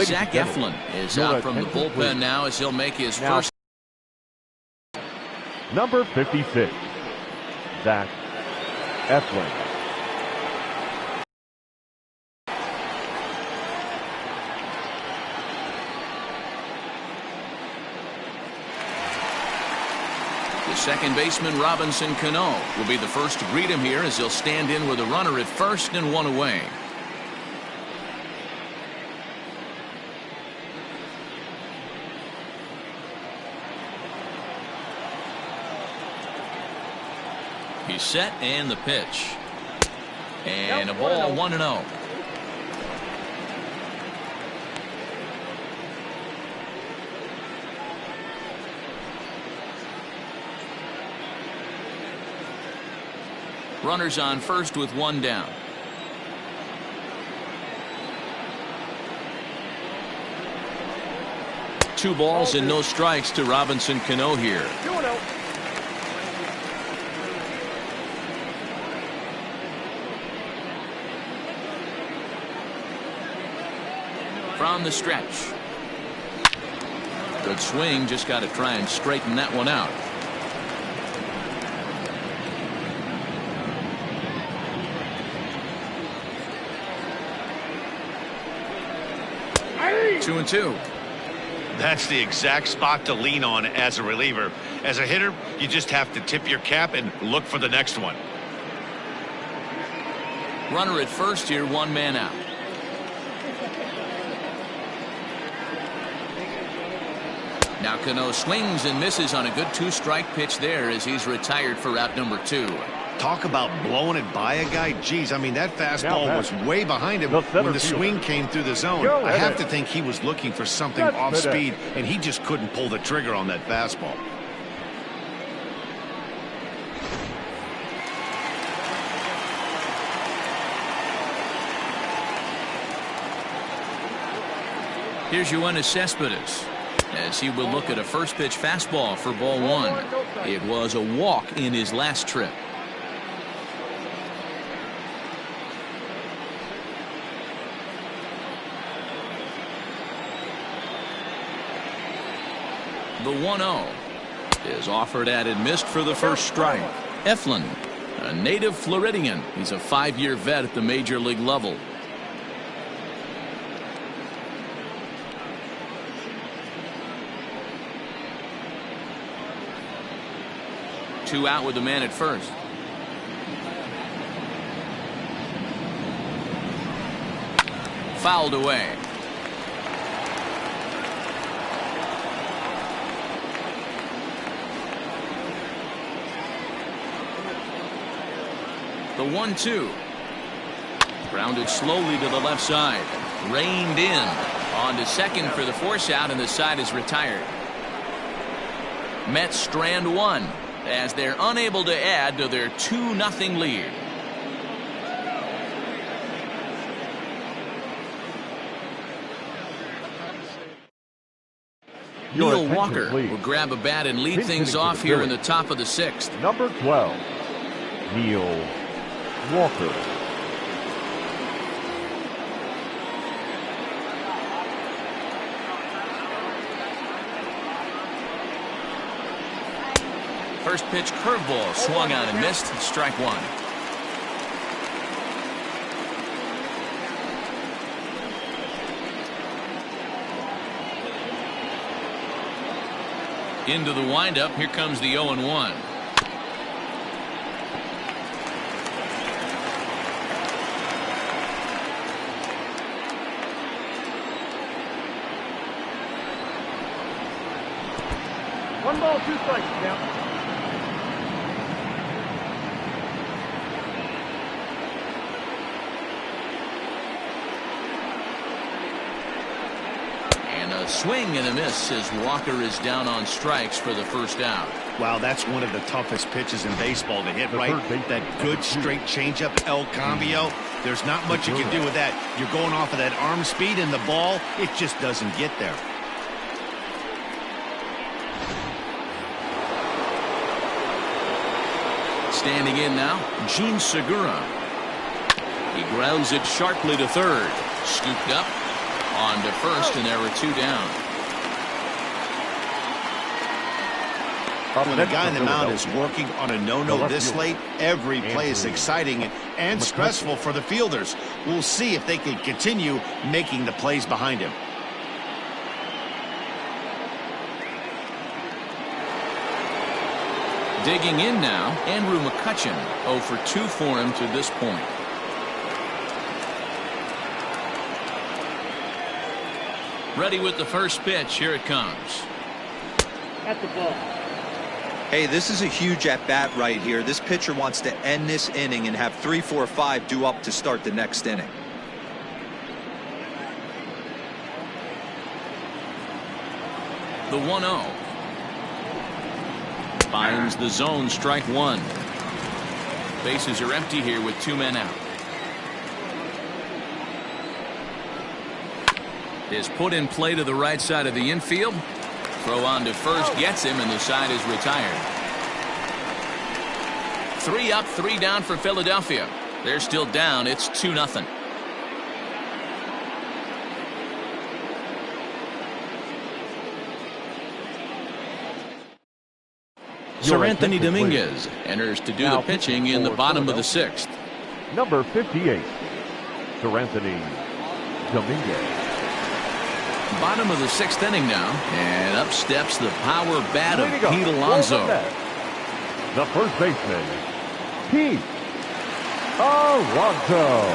Zach Eflin is out from the bullpen now as he'll make his first. Number 56, Zach Eflin. The second baseman, Robinson Cano, will be the first to greet him here as he'll stand in with a runner at first and 1 away. He's set and the pitch. And a ball 1-0. Runners on first with 1 down. Two balls and no strikes to Robinson Cano here. From the stretch. Good swing, just got to try and straighten that one out. Hey! 2-2. That's the exact spot to lean on as a reliever. As a hitter, you just have to tip your cap and look for the next one. Runner at first here, 1 man out. Now Cano swings and misses on a good 2-strike pitch there as he's retired for out number 2. Talk about blowing it by a guy. Geez, I mean, that fastball was way behind him when the swing came through the zone. I have to think he was looking for something off speed, and he just couldn't pull the trigger on that fastball. Here's Yoenis Cespedes as he will look at a first pitch fastball for ball 1. It was a walk in his last trip. The 1-0 is offered at and missed for the first strike. Eflin, a native Floridian. He's a 5-year vet at the major league level. Two out with the man at first. Fouled away. The 1-2. Grounded slowly to the left side. Reined in. On to second for the force out, and the side is retired. Mets strand 1 as they're unable to add to their 2-0 lead. Neil Walker will grab a bat and lead things off here in the top of the 6th. Number 12, Neil Walker. First pitch curveball swung on and missed. Strike 1. Into the windup. Here comes the 0-1. One ball, 2 strikes. Now. And a swing and a miss as Walker is down on strikes for the first out. Wow, that's one of the toughest pitches in baseball to hit, right? That good straight changeup, El Cambio. There's not much you can do with that. You're going off of that arm speed, and the ball, it just doesn't get there. Standing in now, Gene Segura. He grounds it sharply to third. Scooped up on to first, and there were 2 down. When the guy in the mound is working on a no-no this late, every play is exciting and stressful for the fielders. We'll see if they can continue making the plays behind him. Digging in now, Andrew McCutchen, 0 for 2 for him to this point. Ready with the first pitch. Here it comes. At the ball. Hey, this is a huge at-bat right here. This pitcher wants to end this inning and have 3, 4, 5 due up to start the next inning. The 1-0. Finds the zone, strike 1. Bases are empty here with 2 men out. Is put in play to the right side of the infield. Throw on to first, gets him, and the side is retired. 3 up, 3 down for Philadelphia. They're still down. It's 2-0. Sir Anthony Dominguez enters to do the pitching in the bottom of the 6th. Number 58, Sir Anthony Dominguez. Bottom of the 6th inning now, and up steps the power bat of Pete Alonso. The first baseman, Pete Alonso.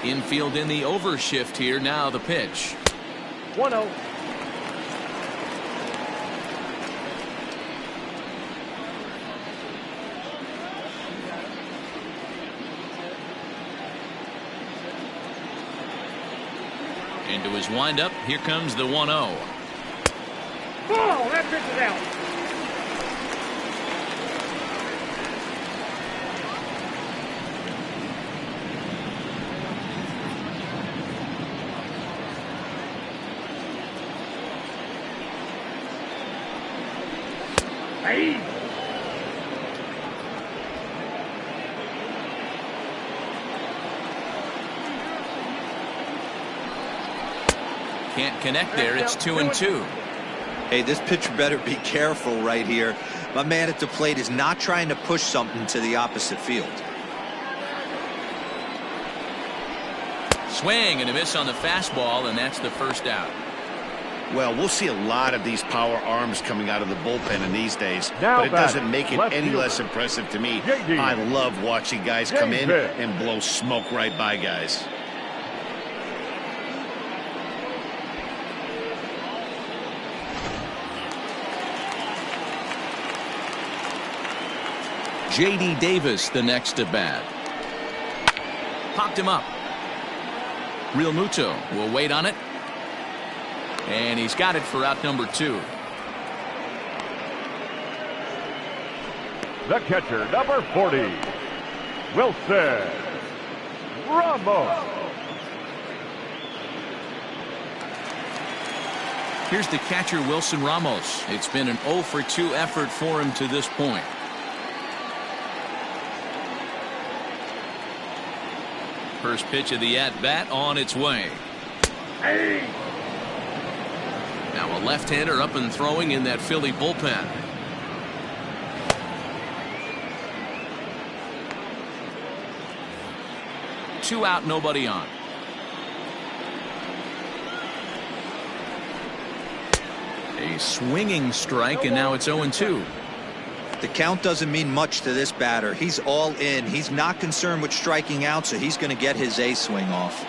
Infield in the overshift here. Now the pitch. 1-0. Into his windup. Here comes the 1-0. Ball. That pitch is out. Hey. Can't connect there. It's 2-2. Hey, this pitcher better be careful right here. My man at the plate is not trying to push something to the opposite field. Swing and a miss on the fastball, and that's the first out. Well, we'll see a lot of these power arms coming out of the bullpen in these days, Now but it doesn't make it any fielder. less impressive to me. JD. I love watching guys come in JD. and blow smoke right by guys. J.D. Davis, the next to bat. Popped him up. Real Muto will wait on it. And he's got it for out number 2. The catcher, number 40, Wilson Ramos. Here's the catcher, Wilson Ramos. It's been an 0 for 2 effort for him to this point. First pitch of the at-bat on its way. Hey. Now a left-hander up and throwing in that Philly bullpen. Two out, nobody on. A swinging strike, and now it's 0-2. The count doesn't mean much to this batter. He's all in. He's not concerned with striking out, so he's going to get his A swing off.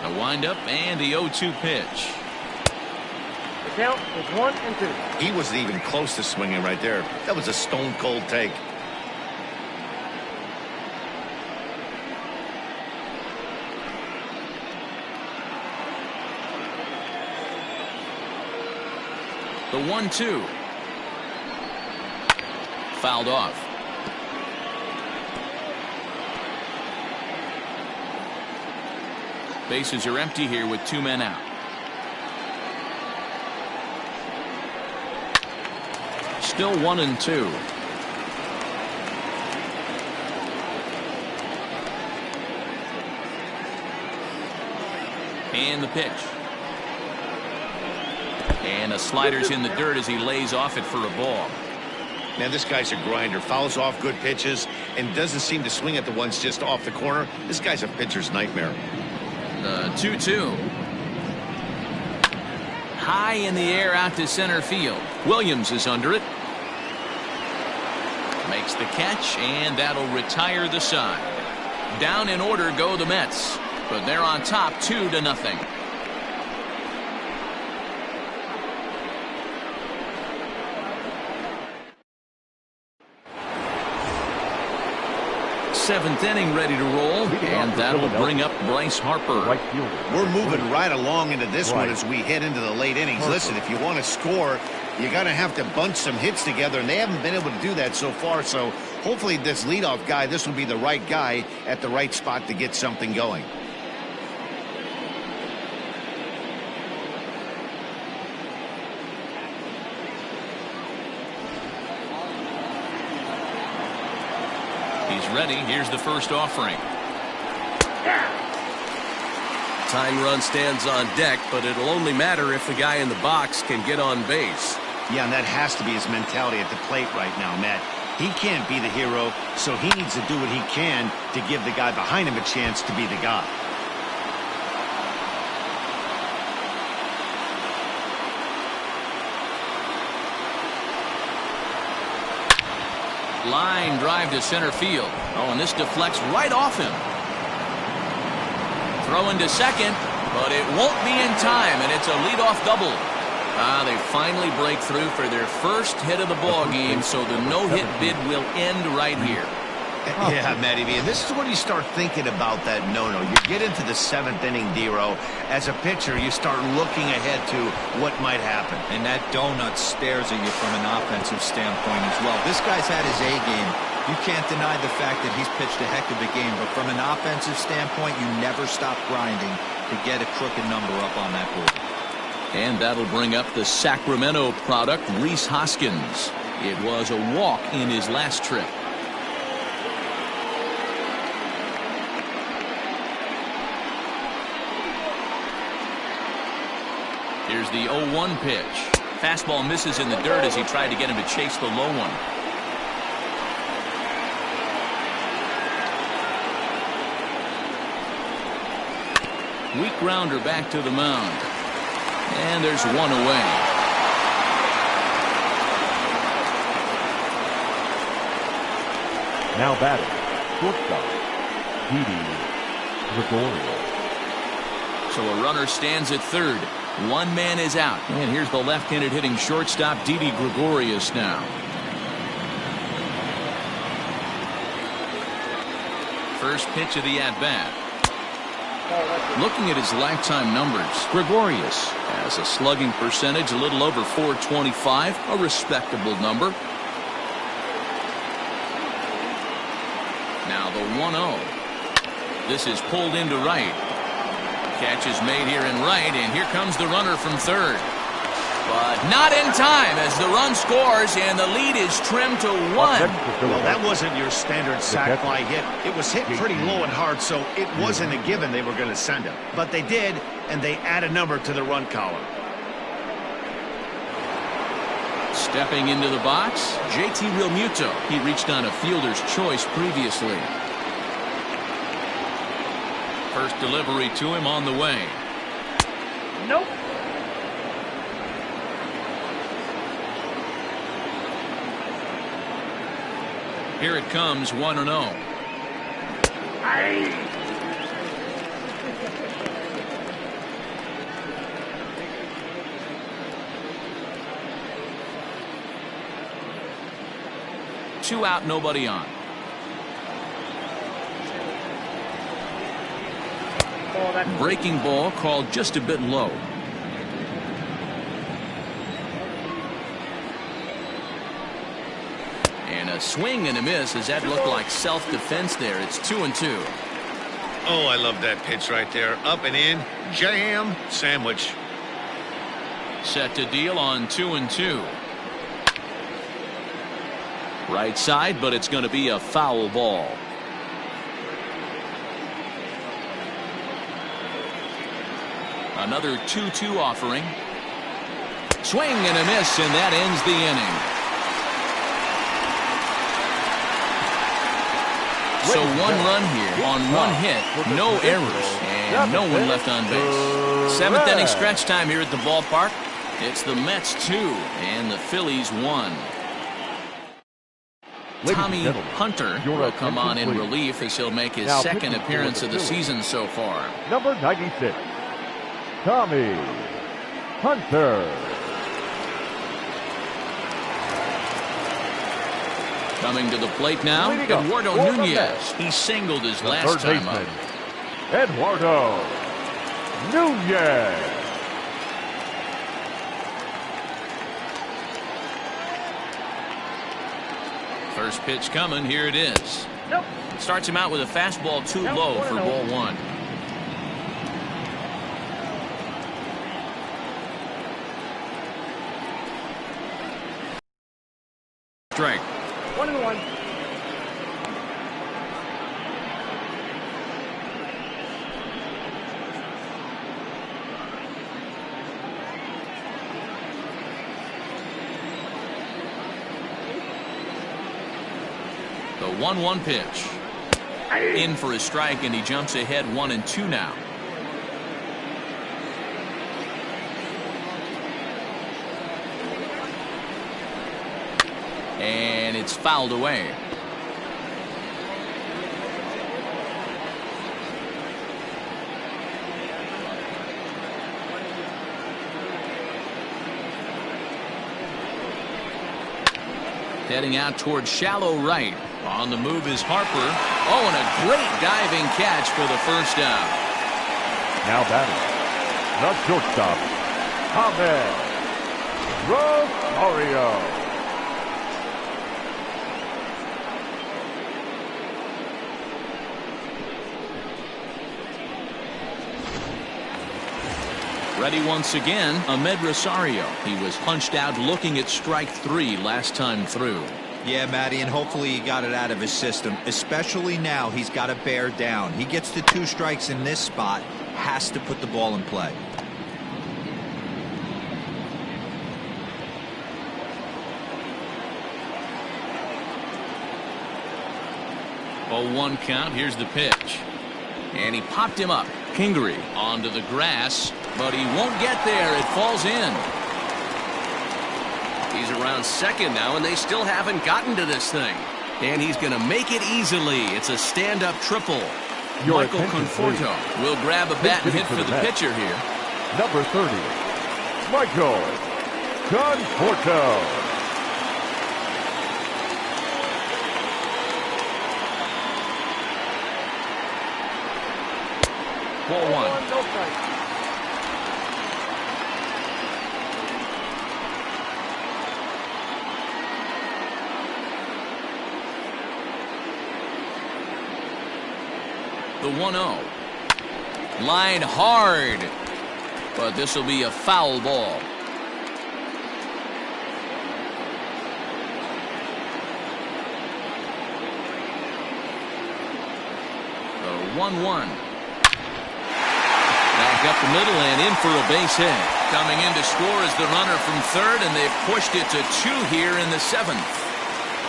A windup and the 0-2 pitch. The count is 1-2. He wasn't even close to swinging right there. That was a stone cold take. The 1-2. Fouled off. Bases are empty here with 2 men out. Still 1-2. And the pitch. And a slider's in the dirt as he lays off it for a ball. Man, this guy's a grinder. Fouls off good pitches and doesn't seem to swing at the ones just off the corner. This guy's a pitcher's nightmare. The 2-2. High in the air out to center field. Williams is under it. Makes the catch, and that'll retire the side. Down in order go the Mets, but they're on top 2-0. Seventh inning ready to roll, and that'll bring up Bryce Harper. Right fielder. We're moving right along into this one as we head into the late innings. Listen, if you want to score, you got to have to bunch some hits together, and they haven't been able to do that so far. So hopefully this leadoff guy, this will be the right guy at the right spot to get something going. He's ready. Here's the first offering. Tying run stands on deck, but it'll only matter if the guy in the box can get on base. Yeah, and that has to be his mentality at the plate right now, Matt. He can't be the hero, so he needs to do what he can to give the guy behind him a chance to be the guy. Line drive to center field. Oh, and this deflects right off him. Throwing to second, but it won't be in time, and it's a leadoff double. They finally break through for their first hit of the ball game, so the no-hit bid will end right here. Yeah, Matty V, and this is when you start thinking about that no-no. You get into the 7th inning, D-Row. As a pitcher, you start looking ahead to what might happen. And that donut stares at you from an offensive standpoint as well. This guy's had his A game. You can't deny the fact that he's pitched a heck of a game, but from an offensive standpoint, you never stop grinding to get a crooked number up on that board. And that'll bring up the Sacramento product, Rhys Hoskins. It was a walk in his last trip. Here's the 0-1 pitch. Fastball misses in the dirt as he tried to get him to chase the low one. Weak grounder back to the mound. And there's one away. Now batting, shortstop, Didi Gregorio. So a runner stands at third. One man is out. And here's the left-handed hitting shortstop, Didi Gregorius now. First pitch of the at-bat. Looking at his lifetime numbers, Gregorius has a slugging percentage a little over .425, a respectable number. Now the 1-0. This is pulled into right. Catch is made here in right, and here comes the runner from third. But not in time as the run scores, and the lead is trimmed to 1. Well, that wasn't your standard sac fly hit. It was hit pretty low and hard, so it wasn't a given they were going to send it. But they did, and they add a number to the run column. Stepping into the box, JT Realmuto. He reached on a fielder's choice previously. First delivery to him on the way. Nope. Here it comes, 1-0. Two out, nobody on. Breaking ball called just a bit low. And a swing and a miss. Does that look like self-defense there? It's 2-2. Oh, I love that pitch right there. Up and in, jam, sandwich. Set to deal on 2-2. Right side, but it's going to be a foul ball. Another 2-2 offering. Swing and a miss, and that ends the inning. So one run here on one hit, no errors, and no one left on base. Seventh inning stretch time here at the ballpark. It's the Mets 2 and the Phillies 1. Tommy Hunter will come on in relief as he'll make his second appearance of the season so far. Number 96, Tommy Hunter. Coming to the plate now, Eduardo Nunez. He singled his last time up. Eduardo Nunez. First pitch coming, here it is. Starts him out with a fastball too low for ball one. Strike. 1-1. The 1-1 pitch. In for a strike, and he jumps ahead 1-2 now. And it's fouled away. Heading out towards shallow right. On the move is Harper. Oh, and a great diving catch for the first out. Now batting, the shortstop, Ahmed Rosario. Ready once again, Ahmed Rosario. He was punched out looking at strike 3 last time through. Yeah, Matty, and hopefully he got it out of his system. Especially now, he's got to bear down. He gets the 2 strikes in this spot, has to put the ball in play. Oh, 1 count. Here's the pitch. And he popped him up. Kingery onto the grass, but he won't get there. It falls in. He's around second now, and they still haven't gotten to this thing. And he's going to make it easily. It's a stand-up triple. Your Michael Conforto will grab a bat and hit for the pitcher here. Number 30, Michael Conforto. Ball 1. The 1-0. Line hard. But this will be a foul ball. The 1-1. Back up the middle and in for a base hit. Coming in to score is the runner from third, and they've pushed it to 2 here in the 7th.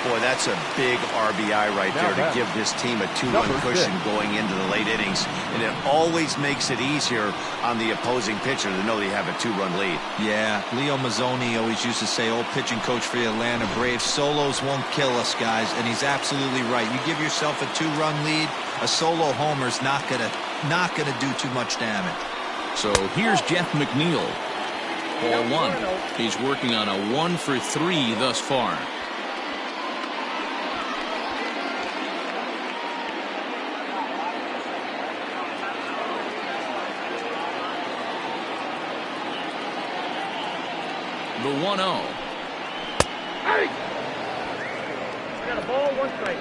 Boy, that's a big RBI right there to give this team a two-run cushion going into the late innings. And it always makes it easier on the opposing pitcher to know they have a two-run lead. Yeah, Leo Mazzoni always used to say, old pitching coach for the Atlanta Braves, solos won't kill us, guys. And he's absolutely right. You give yourself a two-run lead, a solo homer's not gonna do too much damage. So here's Jeff McNeil. Ball one. He's working on a 1 for 3 thus far. The 1-0. Hey! Got a ball, 1 strike.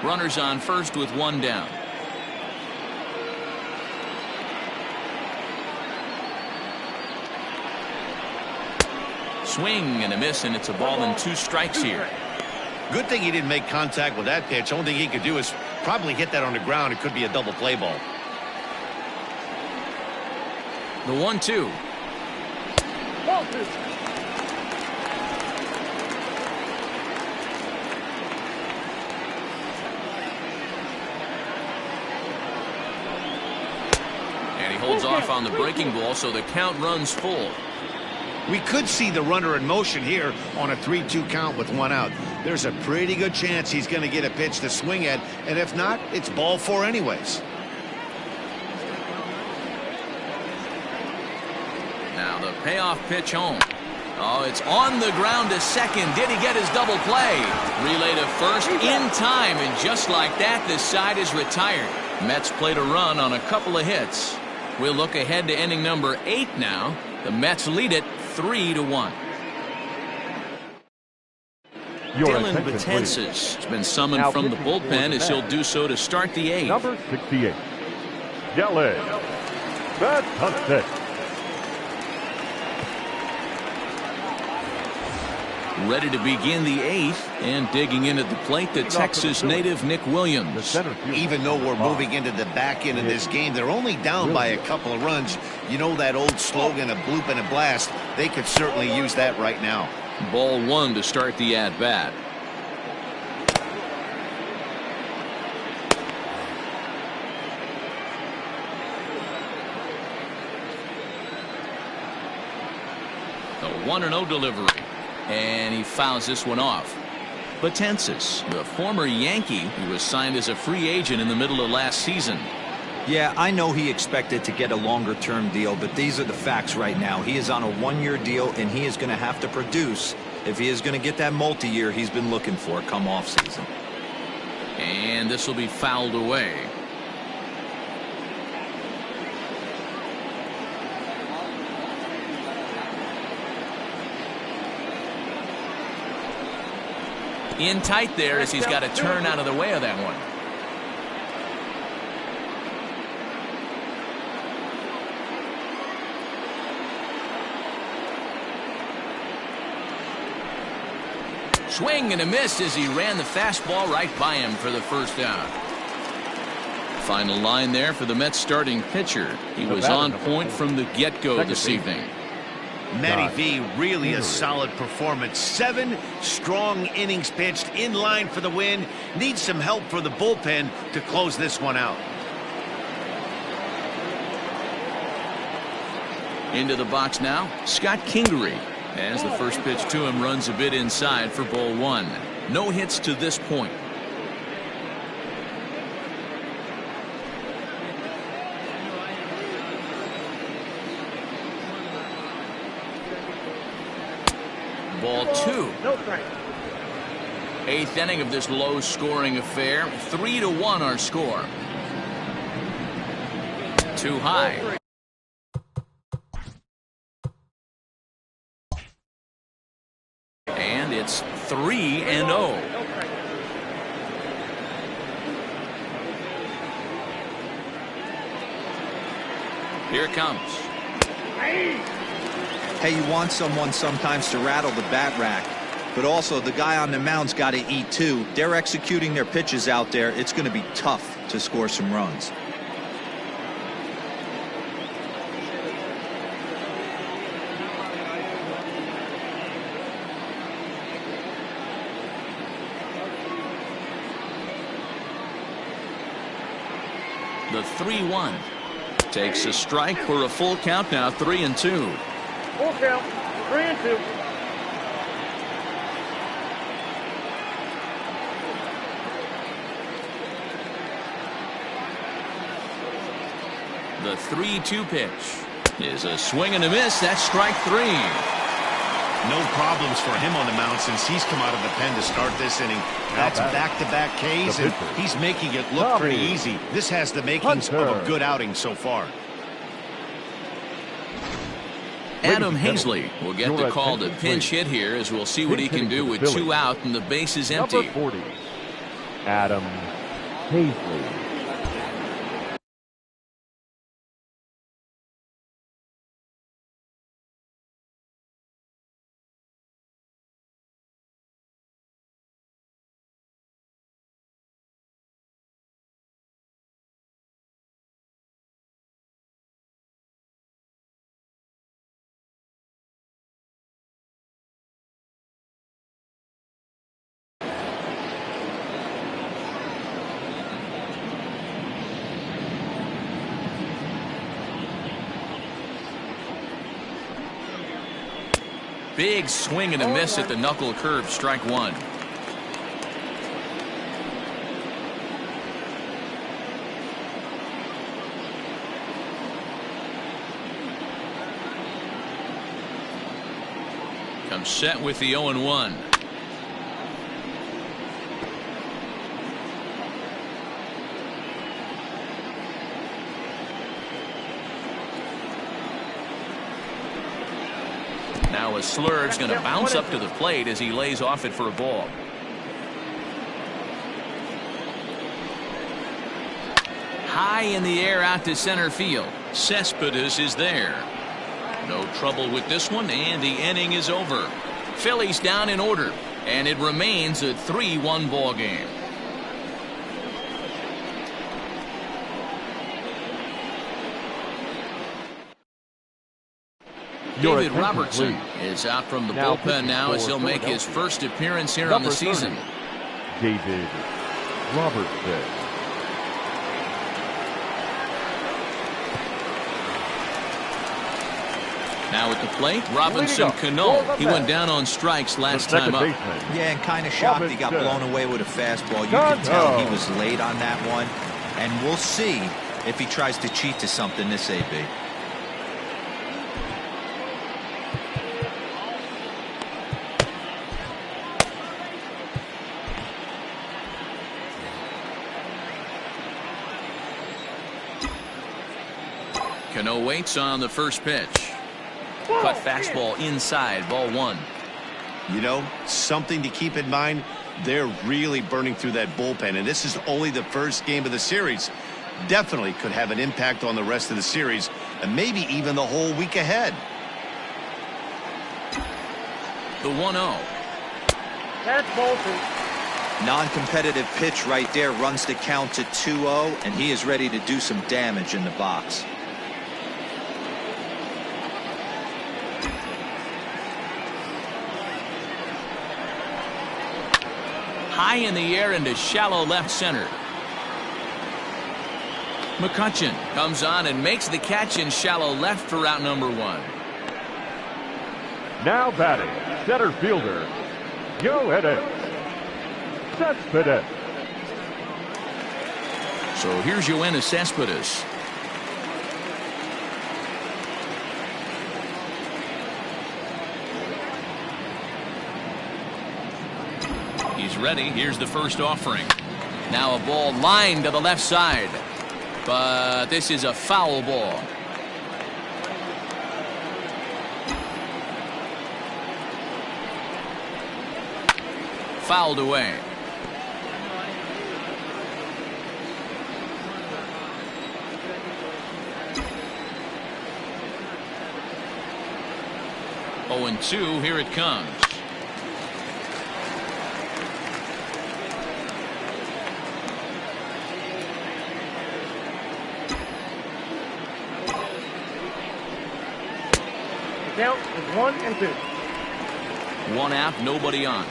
Runners on first with 1 down. Swing and a miss, and it's a ball and 2 strikes here. Good thing he didn't make contact with that pitch. Only thing he could do is probably hit that on the ground. It could be a double play ball. The 1-2. Ball 2. And he holds off on the breaking ball, so the count runs full. We could see the runner in motion here on a 3-2 count with 1 out. There's a pretty good chance he's going to get a pitch to swing at, and if not, it's ball 4 anyways. Now the payoff pitch home. Oh, it's on the ground to second. Did he get his double play? Relay to first in time, and just like that, this side is retired. Mets played a run on a couple of hits. We'll look ahead to inning number 8 now. The Mets lead it 3-1. Dylan Betances has been summoned from the bullpen as he'll do so to start the 8th. Number 68, Dylan Betances. Ready to begin the 8th, and digging in at the plate, the Texas native Nick Williams. Even though we're moving into the back end of this game, they're only down by a couple of runs. You know that old slogan, a bloop and a blast. They could certainly use that right now. Ball 1 to start the at-bat. The 1-0 delivery. And he fouls this one off. Betances, the former Yankee, who was signed as a free agent in the middle of last season. Yeah, I know he expected to get a longer-term deal, but these are the facts right now. He is on a 1-year deal, and he is going to have to produce if he is going to get that multi-year he's been looking for come off-season. And this will be fouled away. In tight there as he's got to turn out of the way of that one. Swing and a miss as he ran the fastball right by him for the first out. Final line there for the Mets starting pitcher. He was on point from the get-go this evening. Matty V, really a solid performance. 7 strong innings pitched, in line for the win. Needs some help for the bullpen to close this one out. Into the box now, Scott Kingery, as the first pitch to him runs a bit inside for ball 1. No hits to this point. Ball 2. No strike. 8th inning of this low-scoring affair. 3-1 our score. Too high. And it's 3-0. Here it comes. Hey, you want someone sometimes to rattle the bat rack, but also the guy on the mound's got to eat too. They're executing their pitches out there. It's going to be tough to score some runs. The 3-1. Takes a strike for a full count now, 3-2. Full count, 3-2. The 3-2 pitch is a swing and a miss. That's strike 3. No problems for him on the mound since he's come out of the pen to start this inning. That's back-to-back Ks, and he's making it look pretty easy. This has the makings of a good outing so far. Adam Hazley will get the call to pinch hit here, as we'll see what he can do with 2 out and the base is empty. Number 40, Adam Hazley. Big swing and a miss at the knuckle curve, strike 1. Comes set with the 0-1. Now a Slurve's going to bounce up to the plate as he lays off it for a ball. High in the air out to center field. Cespedes is there. No trouble with this one, and the inning is over. Phillies down in order, and it remains a 3-1 ball game. David Robertson is out from the bullpen now as he'll make his first appearance here on the season. David Robertson. Now at the plate, Robinson Cano. He went down on strikes last time up. Yeah, and kind of shocked he got blown away with a fastball. You can tell he was late on that one. And we'll see if he tries to cheat to something this AB. Cano waits on the first pitch. Cut fastball inside, ball 1. You know, something to keep in mind, they're really burning through that bullpen, and this is only the first game of the series. Definitely could have an impact on the rest of the series, and maybe even the whole week ahead. The 1-0. That's ball 2. Non-competitive pitch right there, runs the count to 2-0, and he is ready to do some damage in the box. High in the air into shallow left center. McCutchen comes on and makes the catch in shallow left for out number 1. Now batting, center fielder, Yoenis Cespedes. So here's Yoenis Cespedes. He's ready. Here's the first offering. Now a ball lined to the left side. But this is a foul ball. Fouled away. Oh, and 2, here it comes. Count is 1 and 2. 1 out, nobody on.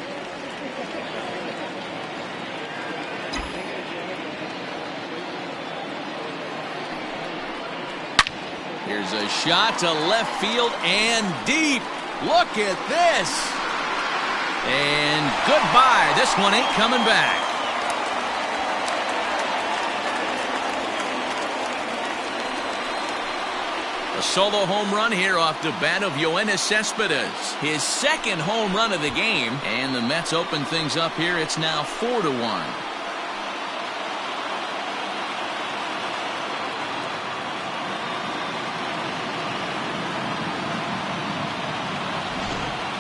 Here's a shot to left field and deep. Look at this. And goodbye. This one ain't coming back. A solo home run here off the bat of Yoenis Cespedes. His second home run of the game. And the Mets open things up here. It's now 4-1.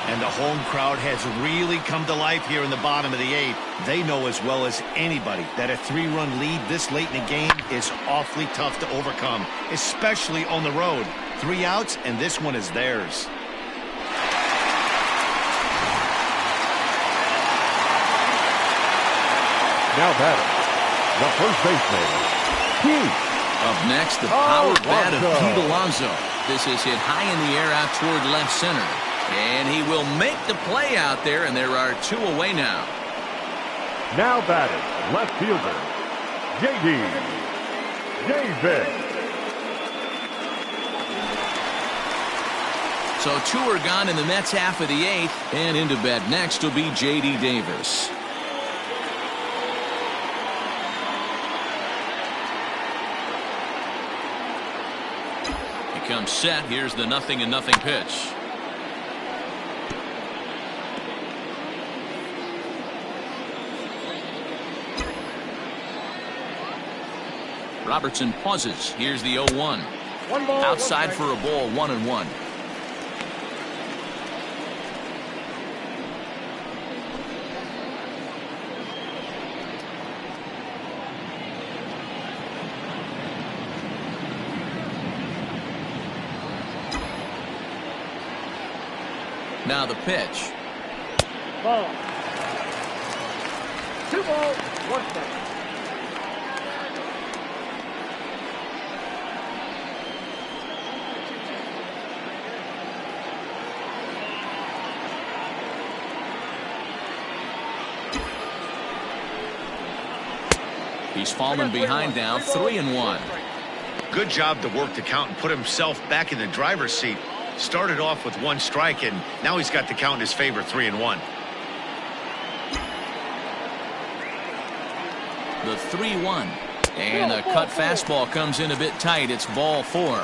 And the home crowd has really come to life here in the bottom of the 8th. They know as well as anybody that a 3-run lead this late in the game is awfully tough to overcome, especially on the road. 3 outs, and this one is theirs. Now batting, the first baseman, Pete. Up next, the power bat of Pete Alonso. This is hit high in the air out toward left center. And he will make the play out there, and there are 2 away now. Now batting, left fielder, J.D. Davis. So 2 are gone in the Mets half of the 8th, and into bat next will be J.D. Davis. He comes set. Here's the 0-0 pitch. Robertson pauses. Here's the 0-1. Outside for a ball, 1-1. Now the pitch. Ball. 2 balls, 1 strike. He's fallen behind now, 3-1. Good job to work the count and put himself back in the driver's seat. Started off with 1 strike, and now he's got the count in his favor, 3-1. The 3-1. And a cut fastball comes in a bit tight. It's ball 4.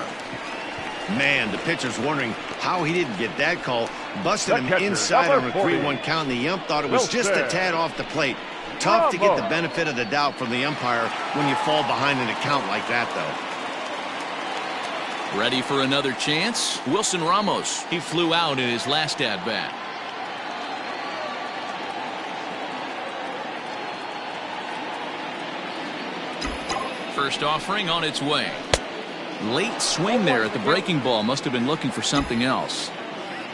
Man, the pitcher's wondering how he didn't get that call. Busted him inside on a 3-1 count, and the ump thought it was just a tad off the plate. Tough to get the benefit of the doubt from the umpire when you fall behind in a count like that, though. Ready for another chance? Wilson Ramos. He flew out in his last at-bat. First offering on its way. Late swing there at the breaking ball. Must have been looking for something else.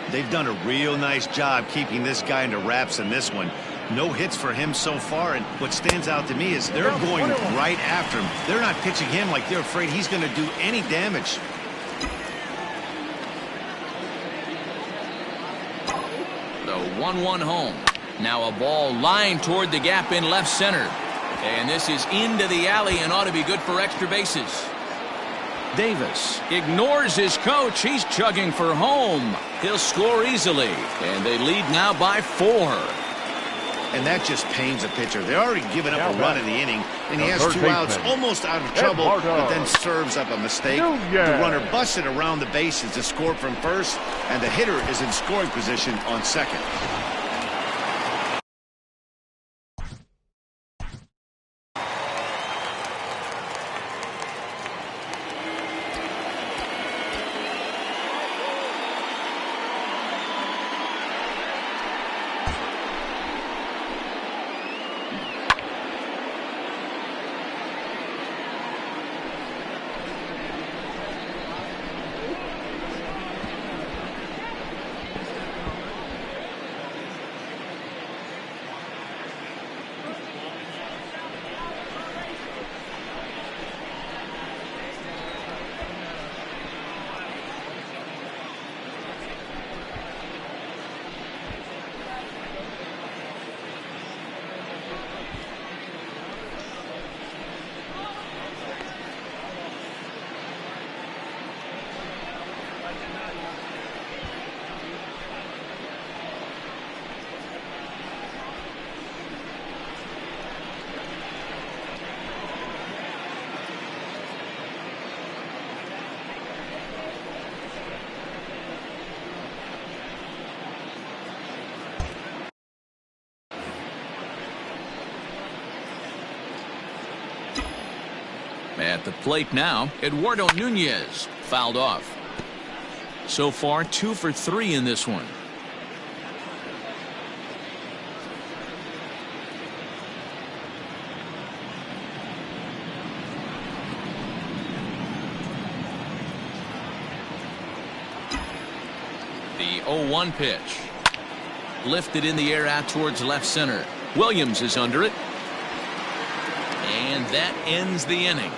They've done a real nice job keeping this guy into wraps in this one. No hits for him so far, and what stands out to me is they're going right after him. They're not pitching him like they're afraid he's going to do any damage. The 1-1 home. Now a ball lined toward the gap in left center. And this is into the alley and ought to be good for extra bases. Davis ignores his coach. He's chugging for home. He'll score easily. And they lead now by 4. And that just pains a pitcher. They're already given up a run in the inning, and he has 2 outs, almost out of trouble, but then serves up a mistake. The runner busted around the bases to score from first, and the hitter is in scoring position on second. At the plate now, Eduardo Nunez fouled off. So far, 2 for 3 in this one. The 0-1 pitch. Lifted in the air out towards left center. Williams is under it. And that ends the inning.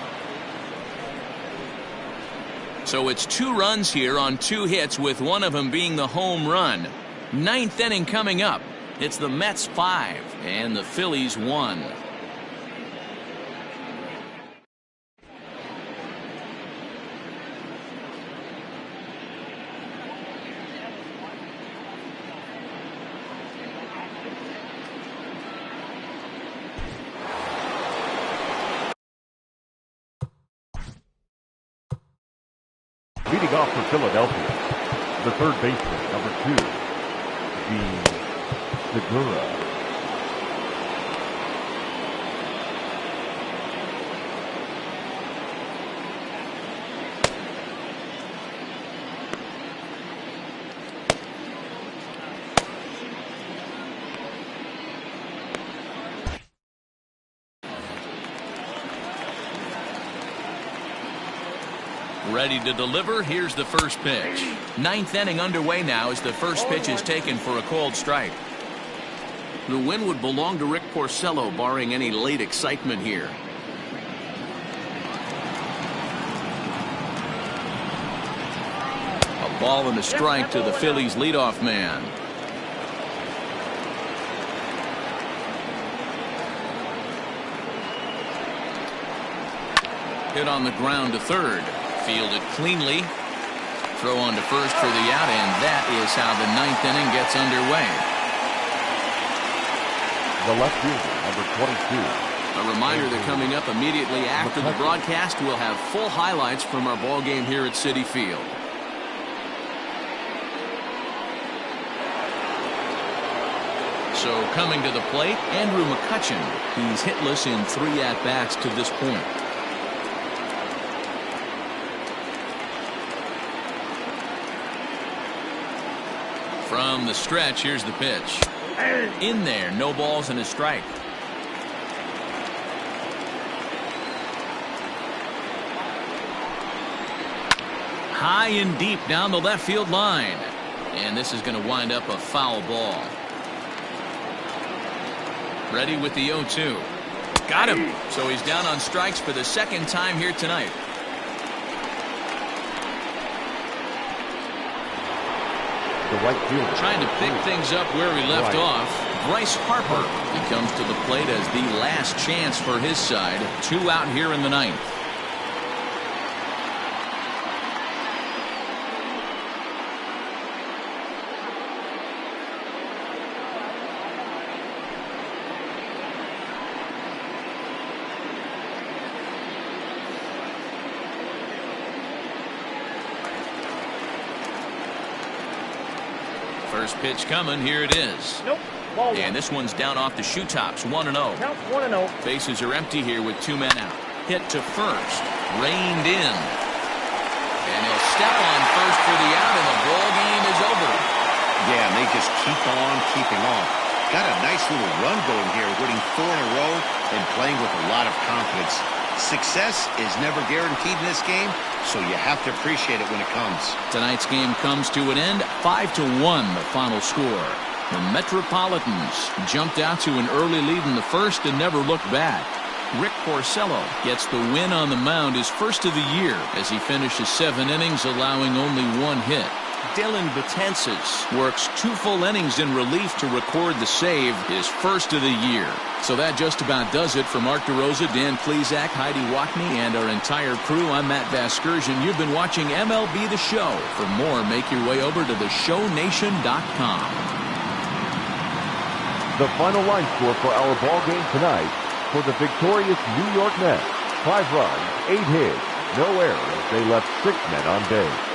So it's 2 runs here on 2 hits, with one of them being the home run. 9th inning coming up. It's the Mets 5 and the Phillies 1. Leading off for Philadelphia, the third baseman, number 2, Segura. Ready to deliver. Here's the first pitch. 9th inning underway now as the first pitch is taken for a called strike. The win would belong to Rick Porcello, barring any late excitement here. A ball and a strike to the Phillies leadoff man. Hit on the ground to third. Fielded cleanly. Throw on to first for the out, and that is how the 9th inning gets underway. The left fielder, number 22. A reminder that coming up immediately after the broadcast, we'll have full highlights from our ball game here at Citi Field. So coming to the plate, Andrew McCutchen. He's hitless in 3 at-bats to this point. From the stretch, here's the pitch. In there, no balls and a strike. High and deep down the left field line. And this is going to wind up a foul ball. Ready with the 0-2. Got him. So he's down on strikes for the second time here tonight. The right fielder. Trying to pick things up where he left off. Bryce Harper. He comes to the plate as the last chance for his side. 2 out here in the 9th. First pitch coming. Here it is. Nope. Ball and this one's down off the shoe tops. 1-0. Count 1-0. Bases are empty here with 2 men out. Hit to first. Reined in. And he'll step on first for the out, and the ball game is over. Yeah, and they just keep on keeping on. Got a nice little run going here, winning 4 in a row and playing with a lot of confidence. Success is never guaranteed in this game, so you have to appreciate it when it comes. Tonight's game comes to an end. 5-1 the final score. The Metropolitans jumped out to an early lead in the first and never looked back. Rick Porcello gets the win on the mound, his first of the year, as he finishes 7 innings, allowing only 1 hit. Dylan Betances works 2 full innings in relief to record the save, his first of the year. So that just about does it. For Mark DeRosa, Dan Klezak, Heidi Watney, and our entire crew, I'm Matt Vasgersian. You've been watching MLB The Show. For more, make your way over to theshownation.com. The final line score for our ball game tonight: for the victorious New York Mets, 5 runs, 8 hits, no errors. They left 6 men on base.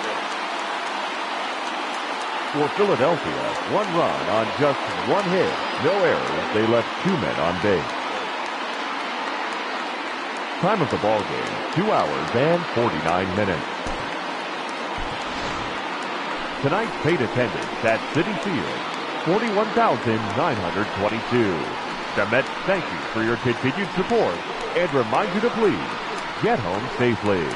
For Philadelphia, 1 run on just 1 hit, no errors. They left 2 men on base. Time of the ball game, 2 hours and 49 minutes. Tonight's paid attendance at Citi Field, 41,922. The Mets thank you for your continued support and remind you to please get home safely.